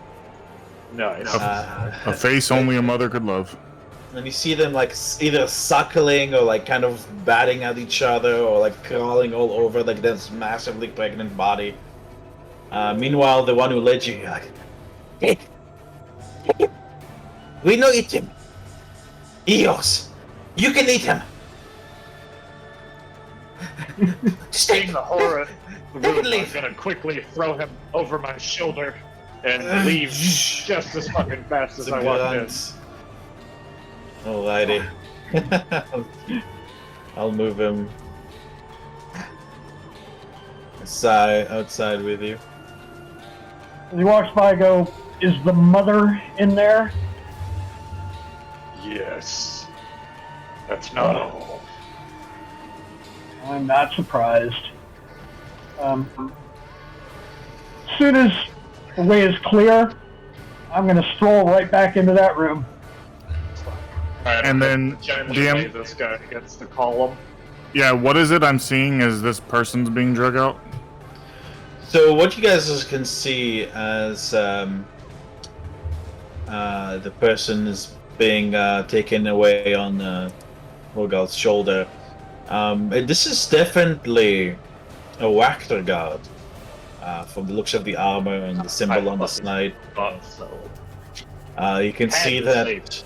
Nice. A face only a mother could love. And you see them like either suckling or like kind of batting at each other or like crawling all over like this massively pregnant body. Meanwhile, the one who led you, you're like, take it. We know eat him. Eos, you can eat him. Just take In the horror of the They can room, I'm leave. gonna quickly throw him over my shoulder and leave just as fucking fast as the I walked in. grunts. Alrighty. I'll move him outside with you. As he walks by, I go, is the mother in there? Yes. That's not all. I'm not surprised. As soon as the way is clear, I'm going to stroll right back into that room. Alright, And then, gently DM lay this guy against the column. Yeah, what is it I'm seeing as this person's being drug out? So what you guys can see as the person is being taken away on Urgal's shoulder. This is definitely a Wactor guard. From the looks of the armor and the symbol on the side. Thought so. You can see Hand that saved.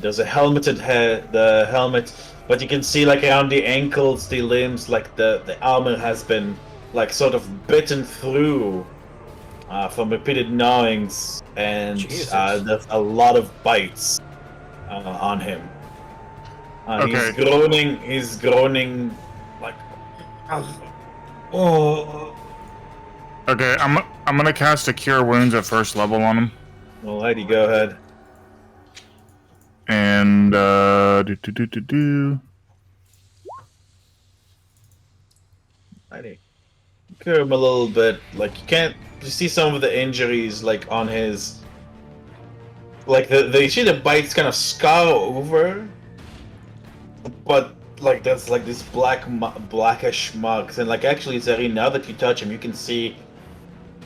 there's a helmeted head, the helmet, but you can see like around the ankles, the limbs, like the armor has been like sort of bitten through from repeated gnawings, and Jesus. there's a lot of bites on him. Okay. He's groaning like, oh. Okay, I'm gonna cast a Cure Wounds at first level on him. Alrighty, go ahead. And Alrighty. Cure him a little bit. Like you see some of the injuries like on his, like you see the bites kind of scar over, but like there's like this blackish marks, and like actually Zeri, now that you touch him, you can see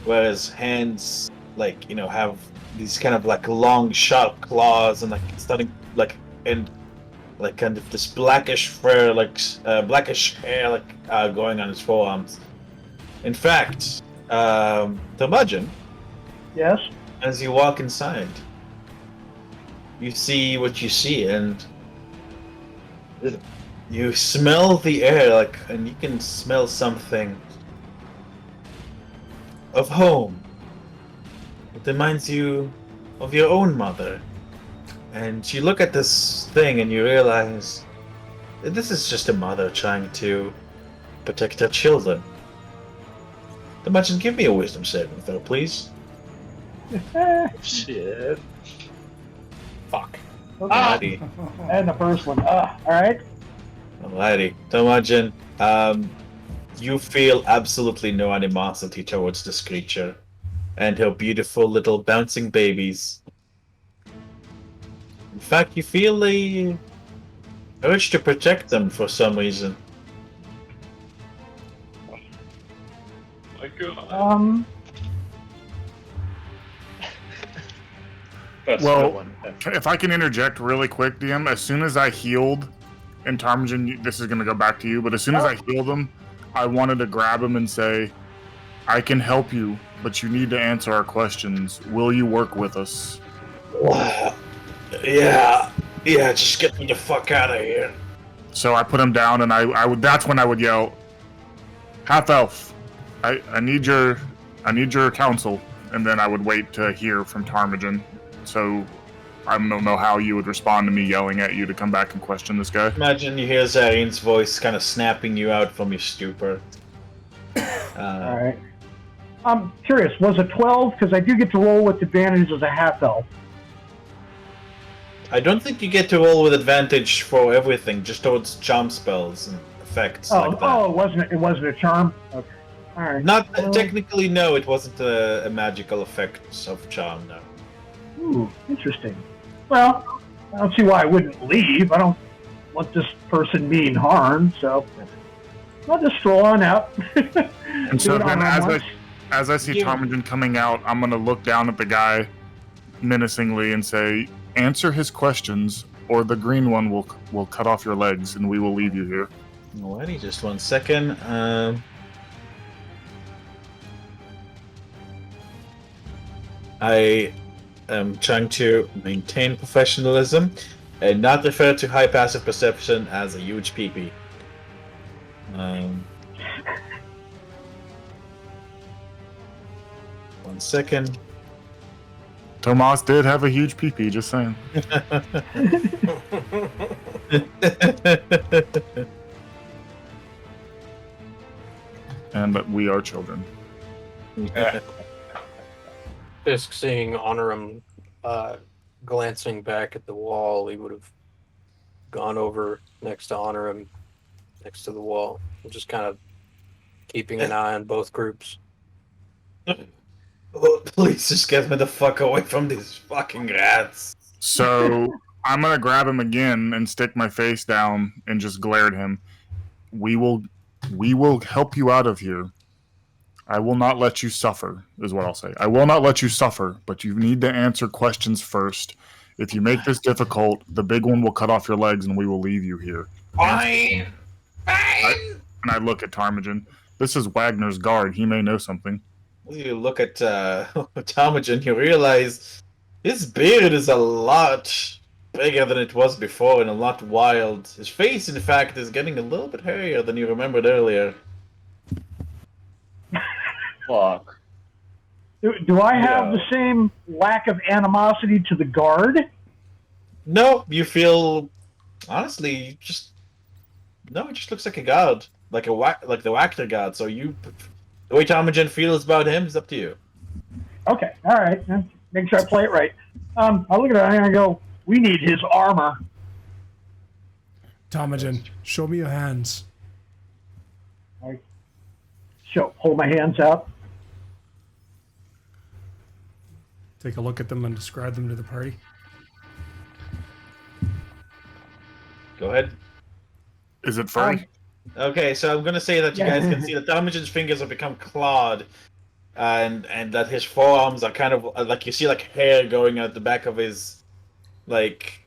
where his hands like have these kind of like long sharp claws and like starting like and like kind of this blackish fur, like blackish hair like going on his forearms. In fact, Tarmagen, Yes? as you walk inside, you see what you see, and you smell the air, like, and you can smell something of home. It reminds you of your own mother. And you look at this thing and you realize that this is just a mother trying to protect her children. Imagine, give me a wisdom saving throw, please. Shit. Fuck. Alrighty. And the first one. Alright. Alrighty. Tarmagen, you feel absolutely no animosity towards this creature and her beautiful little bouncing babies. In fact, you feel a urge to protect them for some reason. My God. That's Well, no one. if I can interject really quick, DM, as soon as I healed, and Tarmagen, this is gonna go back to you, but as soon as I healed him, I wanted to grab him and say, I can help you, but you need to answer our questions. Will you work with us? Yeah, just get me the fuck out of here. So I put him down, and I would. That's when I would yell, half elf, I need your counsel, and then I would wait to hear from Tarmagen. So I don't know how you would respond to me yelling at you to come back and question this guy. Imagine you hear Zarin's voice kind of snapping you out from your stupor. All right. I'm curious, was it 12? Because I do get to roll with advantage as a half elf. I don't think you get to roll with advantage for everything, just towards charm spells and effects like that. Oh, it wasn't a charm? Okay. All right. Not technically, no, it wasn't a magical effect of charm, no. Ooh, interesting. Well, I don't see why I wouldn't leave. I don't want this person being harmed, so I'll just stroll on out. And so then, as I see Tarmagen coming out, I'm gonna look down at the guy menacingly and say, "Answer his questions, or the green one will cut off your legs, and we will leave you here." Alrighty, just 1 second. I am trying to maintain professionalism and not refer to high passive perception as a huge peepee. 1 second. Tomas did have a huge pee-pee, just saying. And we are children. Fisk seeing Honorum glancing back at the wall, he would have gone over next to Honorum, next to the wall, and just kind of keeping an eye on both groups. Oh, please just get me the fuck away from these fucking rats. So I'm gonna grab him again and stick my face down and just glare at him. We will help you out of here. I will not let you suffer, is what I'll say. I will not let you suffer, but you need to answer questions first. If you make this difficult, the big one will cut off your legs and we will leave you here. Fine! Fine! And I look at Tarmagen. This is Wagner's guard. He may know something. You look at Tarmagen, you realize his beard is a lot bigger than it was before and a lot wild. His face, in fact, is getting a little bit hairier than you remembered earlier. Fuck. Do I have the same lack of animosity to the guard? No, you feel honestly it just looks like a guard, like the Wagner guard. So the way Tarmagen feels about him is up to you. Okay, all right. Make sure I play it right. I look at it and I go, "We need his armor." Tarmagen, show me your hands. I hold my hands out. Take a look at them and describe them to the party. Go ahead. Is it furry? Okay, so I'm gonna say that you guys can see that Tarmagen's fingers have become clawed, and that his forearms are kind of like you see like hair going out the back of his, like,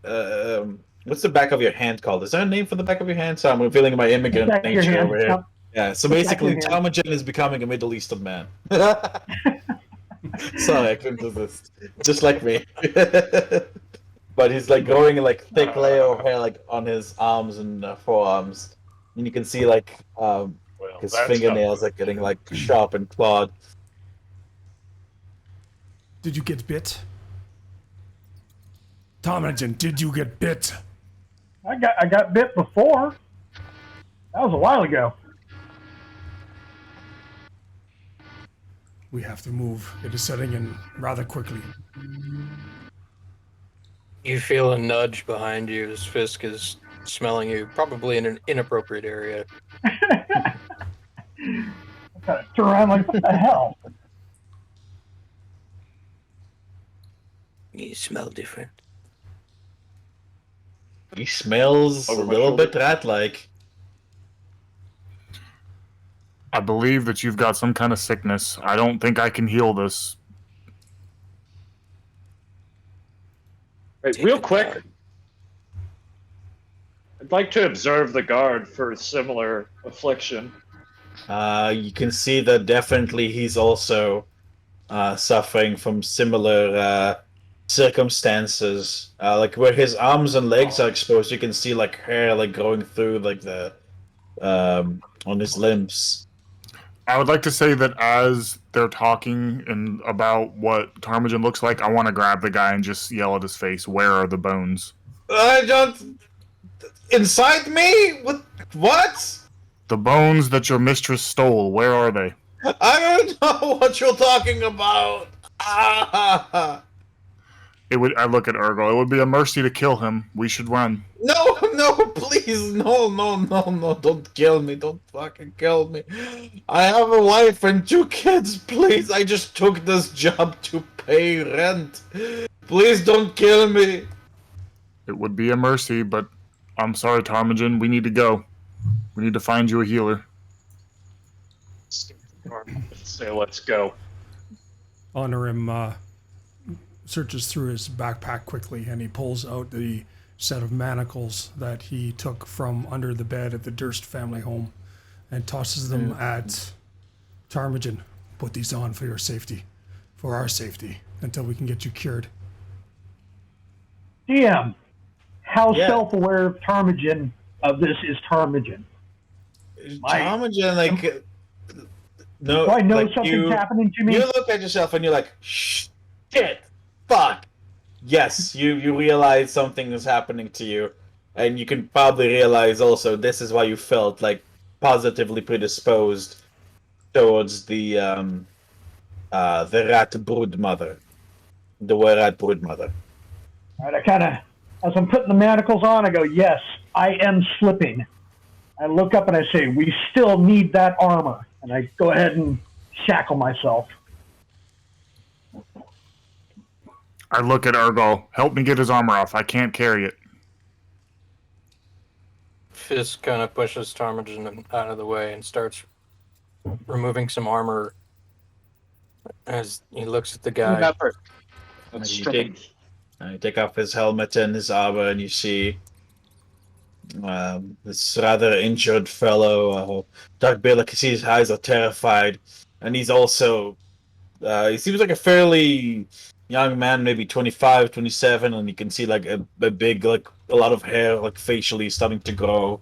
what's the back of your hand called? Is there a name for the back of your hand? So I'm revealing my immigrant nature over here. Yep. Yeah, so basically Tarmagen is becoming a Middle Eastern man. Sorry, I couldn't resist. Just like me. But he's like growing like thick layer of hair like on his arms and forearms, and you can see like his fingernails like getting like sharp and clawed. Did you get bit? Tarmagen, did you get bit? I got bit before. That was a while ago. We have to move. It is setting in rather quickly. You feel a nudge behind you as Fisk is smelling you, probably in an inappropriate area. I gotta turn around like, what the hell? You smell different. He smells a little bit rat-like. I believe that you've got some kind of sickness. I don't think I can heal this. Wait, real quick. I'd like to observe the guard for a similar affliction. You can see that definitely he's also suffering from similar circumstances. Like where his arms and legs are exposed, you can see like hair like growing through like the on his limbs. I would like to say that as they're talking and about what Tarmagen looks like, I want to grab the guy and just yell at his face, "Where are the bones?" I don't. Inside me? What? The bones that your mistress stole, where are they? I don't know what you're talking about. Ah. I look at Urgo. It would be a mercy to kill him. We should run. No, no, please, no, don't kill me, don't fucking kill me. I have a wife and 2 kids, please, I just took this job to pay rent. Please don't kill me. It would be a mercy, but I'm sorry, Tarmagen. We need to go. We need to find you a healer. Say, let's go. Honorim searches through his backpack quickly, and he pulls out the set of manacles that he took from under the bed at the Durst family home and tosses them at Tarmagen. Put these on for your safety, for our safety, until we can get you cured. DM, how Yeah. self-aware of this is Tarmagen? Tarmagen, like, no, Do I know like something's happening to me? You look at yourself and you're like, shit, fuck. Yes, you realize something is happening to you, and you can probably realize also this is why you felt like positively predisposed towards the rat broodmother, the Wererats broodmother. All right, I kind of, as I'm putting the manacles on, I go, yes, I am slipping. I look up and I say, we still need that armor. And I go ahead and shackle myself. I look at Urgo. Help me get his armor off. I can't carry it. Fisk kind of pushes Tarmagen out of the way and starts removing some armor as he looks at the guy. Let's You strip him. you take off his helmet and his armor, and you see this rather injured fellow. Dark Beard, like you see his eyes are terrified, and he's also he seems like a fairly young man, maybe 25, 27, and you can see like a big, like a lot of hair, like facially starting to grow.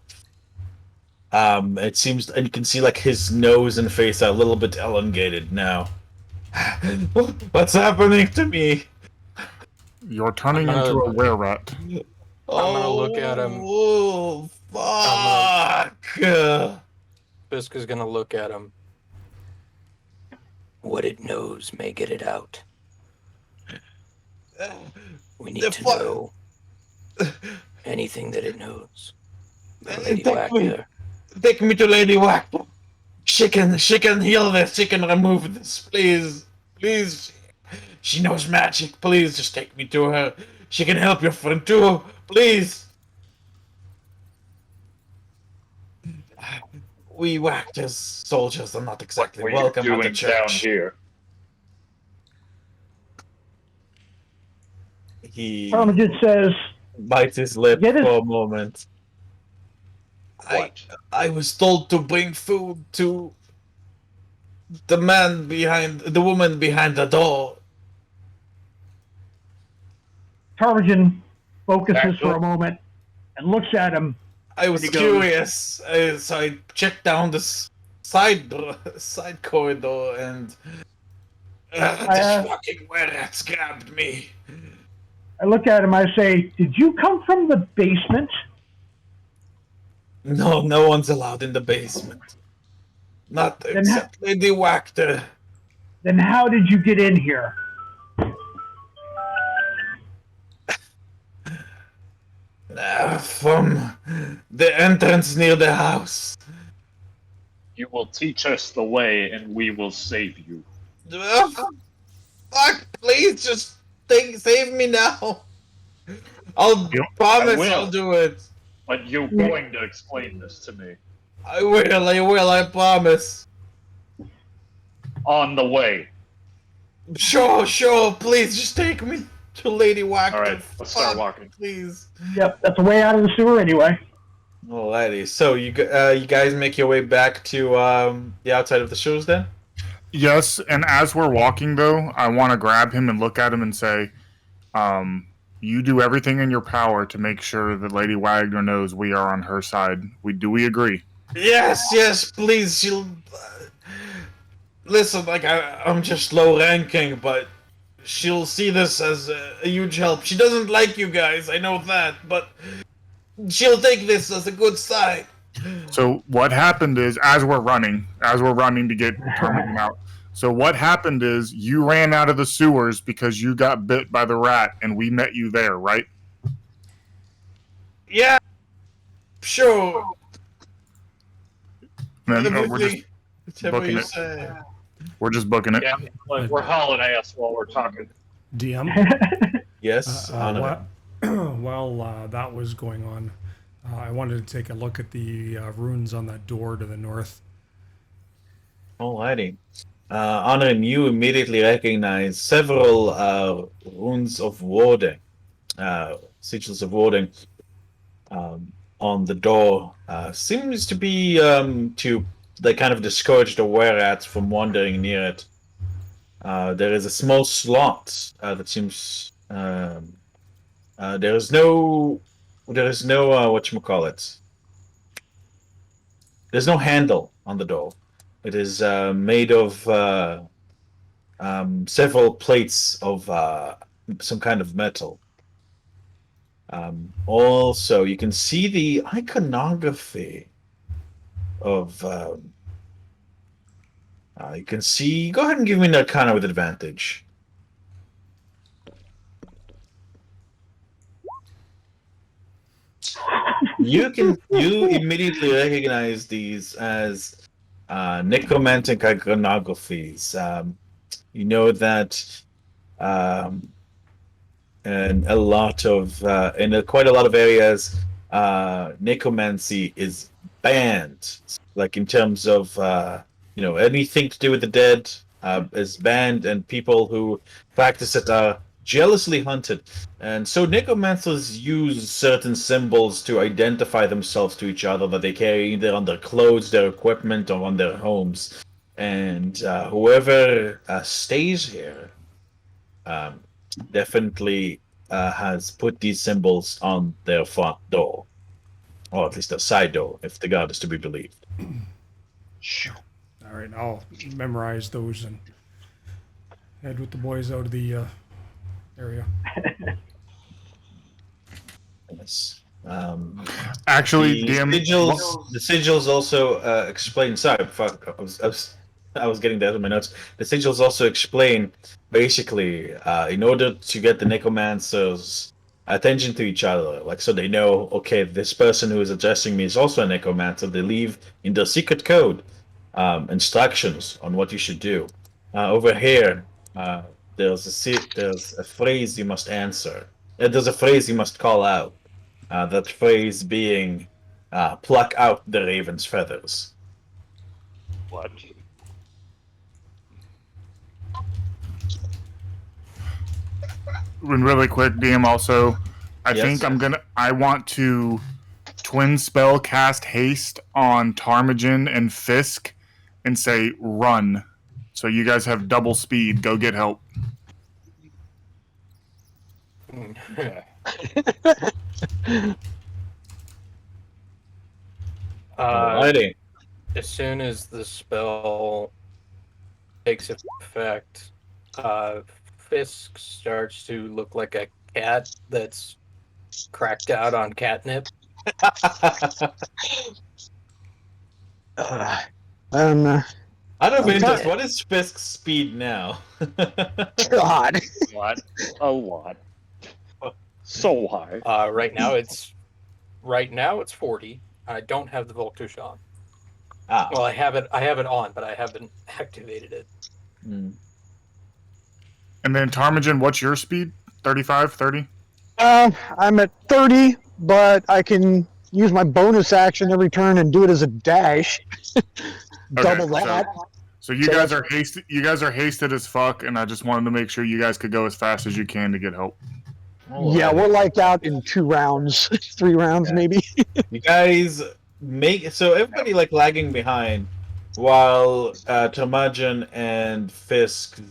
It seems, and you can see like his nose and face are a little bit elongated now. What's happening to me? You're turning I'm gonna- into a wererat. I'm gonna look at him. Oh, fuck! Fisk is gonna look at him. What it knows may get it out. We need to know anything that it knows. Lady Wagner. Take me to Lady Wagner. She can heal this. She can remove this. Please. She knows magic. Please, just take me to her. She can help your friend too. Please. We Wagner's soldiers are not exactly What welcome are you at the doing down church. here? He Tarmagen says, bites his lip Get it- for a moment. What? I was told to bring food to the woman behind the door. Tarmagen focuses Back for up. a moment and looks at him. I was And he goes- curious, so I checked down this side corridor, and this fucking Wererats grabbed me. I look at him, I say, did you come from the basement? No one's allowed in the basement. Not Then except Lady Wagner. Then how did you get in here? From the entrance near the house. You will teach us the way, and we will save you. Fuck, please just save me now. I'll Yep. promise I will. I'll do it. But you're going to explain this to me. I will, I promise. On the way. Sure, please just take me to Lady Wagner. All right, let's start Fuck, walking. Please. Yep, that's a way out of the sewer anyway. Alrighty, so you guys make your way back to the outside of the shows then? Yes, and as we're walking, though, I want to grab him and look at him and say, you do everything in your power to make sure that Lady Wagner knows we are on her side. We agree? Yes, please. listen, like I'm just low ranking, but she'll see this as a huge help. She doesn't like you guys, I know that, but she'll take this as a good sign. So what happened is, as we're running to get Tarmagen out. So what happened is, you ran out of the sewers because you got bit by the rat, and we met you there, right? Yeah, sure. And then, Everything, we're just whatever booking you it. say. We're just booking it. Yeah, like we're hauling ass while we're talking. DM. Yes, honor. While that was going on, I wanted to take a look at the runes on that door to the north. Alrighty. Honor, you immediately recognize several runes of warding, sigils of warding, on the door. Seems to be to they kind of discourage the wererats from wandering near it. There is a small slot that seems. There is no whatchamacallit. There's no handle on the door. It is made of several plates of some kind of metal. Also, you can see the iconography of. You can see. Go ahead and give me an Arcana with advantage. You immediately recognize these as necromantic iconographies. You know that in a lot of quite a lot of areas, necromancy is banned. Like in terms of anything to do with the dead is banned, and people who practice it are jealously hunted. And so necromancers use certain symbols to identify themselves to each other that they carry either on their clothes, their equipment, or on their homes. And whoever stays here definitely has put these symbols on their front door, or at least their side door, if the god is to be believed. All right, I'll memorize those and head with the boys out of the area. Yes. Actually, The DM, sigils also explain. Sorry, fuck, I was getting that in my notes. The sigils also explain basically in order to get the necromancers' attention to each other, like so they know, okay, this person who is addressing me is also a necromancer. They leave in their secret code instructions on what you should do. Over here, there's a phrase you must answer. There's a phrase you must call out. That phrase being, "Pluck out the raven's feathers." What? and really quick, DM, also, I Yes. think I want to twin spell cast haste on Tarmagen and Fisk and say run. So you guys have double speed. Go get help. Okay. Alrighty. As soon as the spell takes effect, Fisk starts to look like a cat that's cracked out on catnip. Out of I'm interest, fine. what is Fisk's speed now? God. A lot. So high. Right now it's 40. I don't have the Voltush on. Well, I have it on, but I haven't activated it. Hmm. And then Tarmagen, what's your speed? 35, 30? I'm at 30, but I can use my bonus action every turn and do it as a dash. Double that. So you guys are hasted. You guys are hasted as fuck, and I just wanted to make sure you guys could go as fast as you can to get help. Yeah, we're like out in 2 rounds, 3 rounds maybe. You guys so everybody like lagging behind, while Tarmagen and Fisk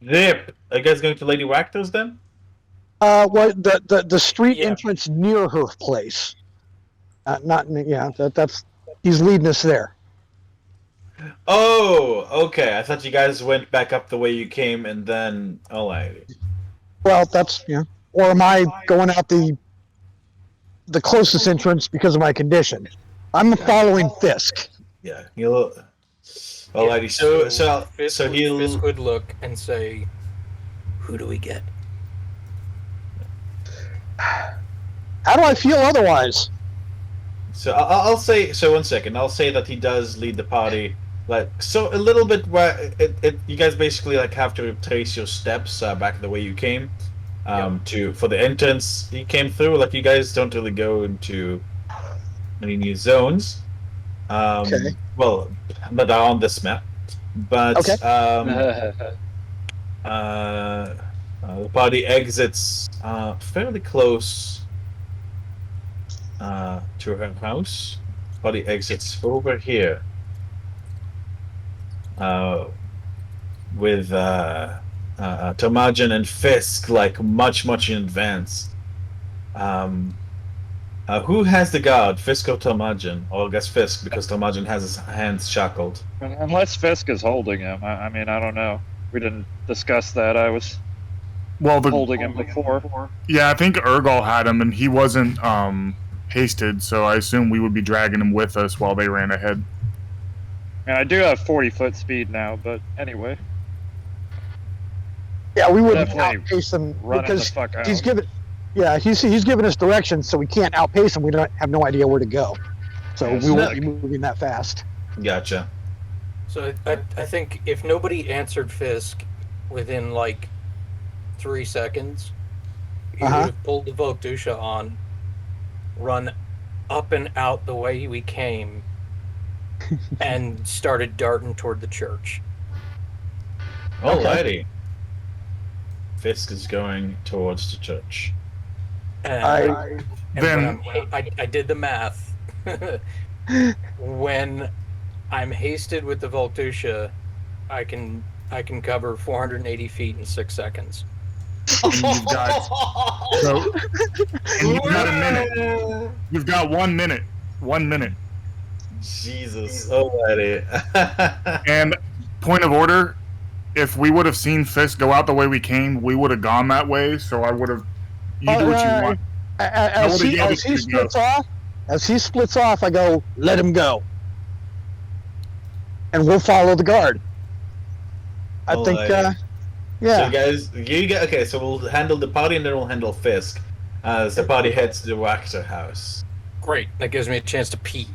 zip. Are you guys going to Lady Wactor's then? What the street Yeah. entrance near her place. Not yeah. That's he's leading us there. Oh, okay. I thought you guys went back up the way you came, and then alrighty. Well, that's Or am I going out the closest entrance because of my condition? I'm following Fisk. Yeah, he'll. Alrighty. So Fisk he'll. would look and say, "Who do we get?" How do I feel otherwise? So I'll say. So 1 second. I'll say that he does lead the party. Like so, a little bit where you guys basically like have to trace your steps back the way you came. For the entrance he came through. Like you guys don't really go into any new zones. Okay. Well, but are on this map. But Okay. the party exits fairly close to her house. Party exits over here with Tarmagen and Fisk like much in advance. Who has the guard, Fisk or Tarmagen? Or I guess Fisk, because Tarmagen has his hands shackled. Unless Fisk is holding him. I mean, I don't know. We didn't discuss that. I was holding him before. Yeah, I think Urgal had him, and he wasn't hasted, so I assume we would be dragging him with us while they ran ahead. And I do have 40-foot speed now, but anyway. Yeah, we wouldn't Definitely outpace him running because the fuck out. he's given us directions, so we can't outpace him. We don't have no idea where to go, so Yeah, we won't be moving that fast. Gotcha. So I think if nobody answered Fisk within like 3 seconds, you would have pulled the Voltusha on, run up and out the way we came, and started darting toward the church. Alrighty. Fisk is going towards the church. And, I did the math. When I'm hasted with the Voltusha, I can cover 480 feet in 6 seconds. And you've got a minute. You've got 1 minute. 1 minute. Jesus. Alrighty. And point of order, if we would have seen Fisk go out the way we came, we would have gone that way. So I would have. You do what you want. As he splits off, I go, let him go, and we'll follow the guard. I think. So Yeah. guys, okay. So we'll handle the party, and then we'll handle Fisk as the party heads to the Waxer house. Great. That gives me a chance to pee.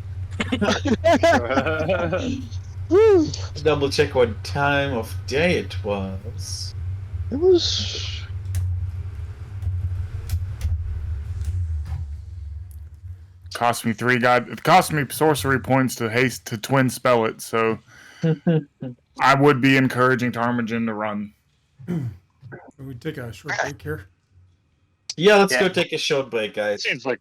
Woo. Double check what time of day it was. It was. Cost me it cost me sorcery points to haste to twin spell it, so I would be encouraging Tarmagen to run. We take a short break here. Yeah, let's go take a short break, guys. Seems like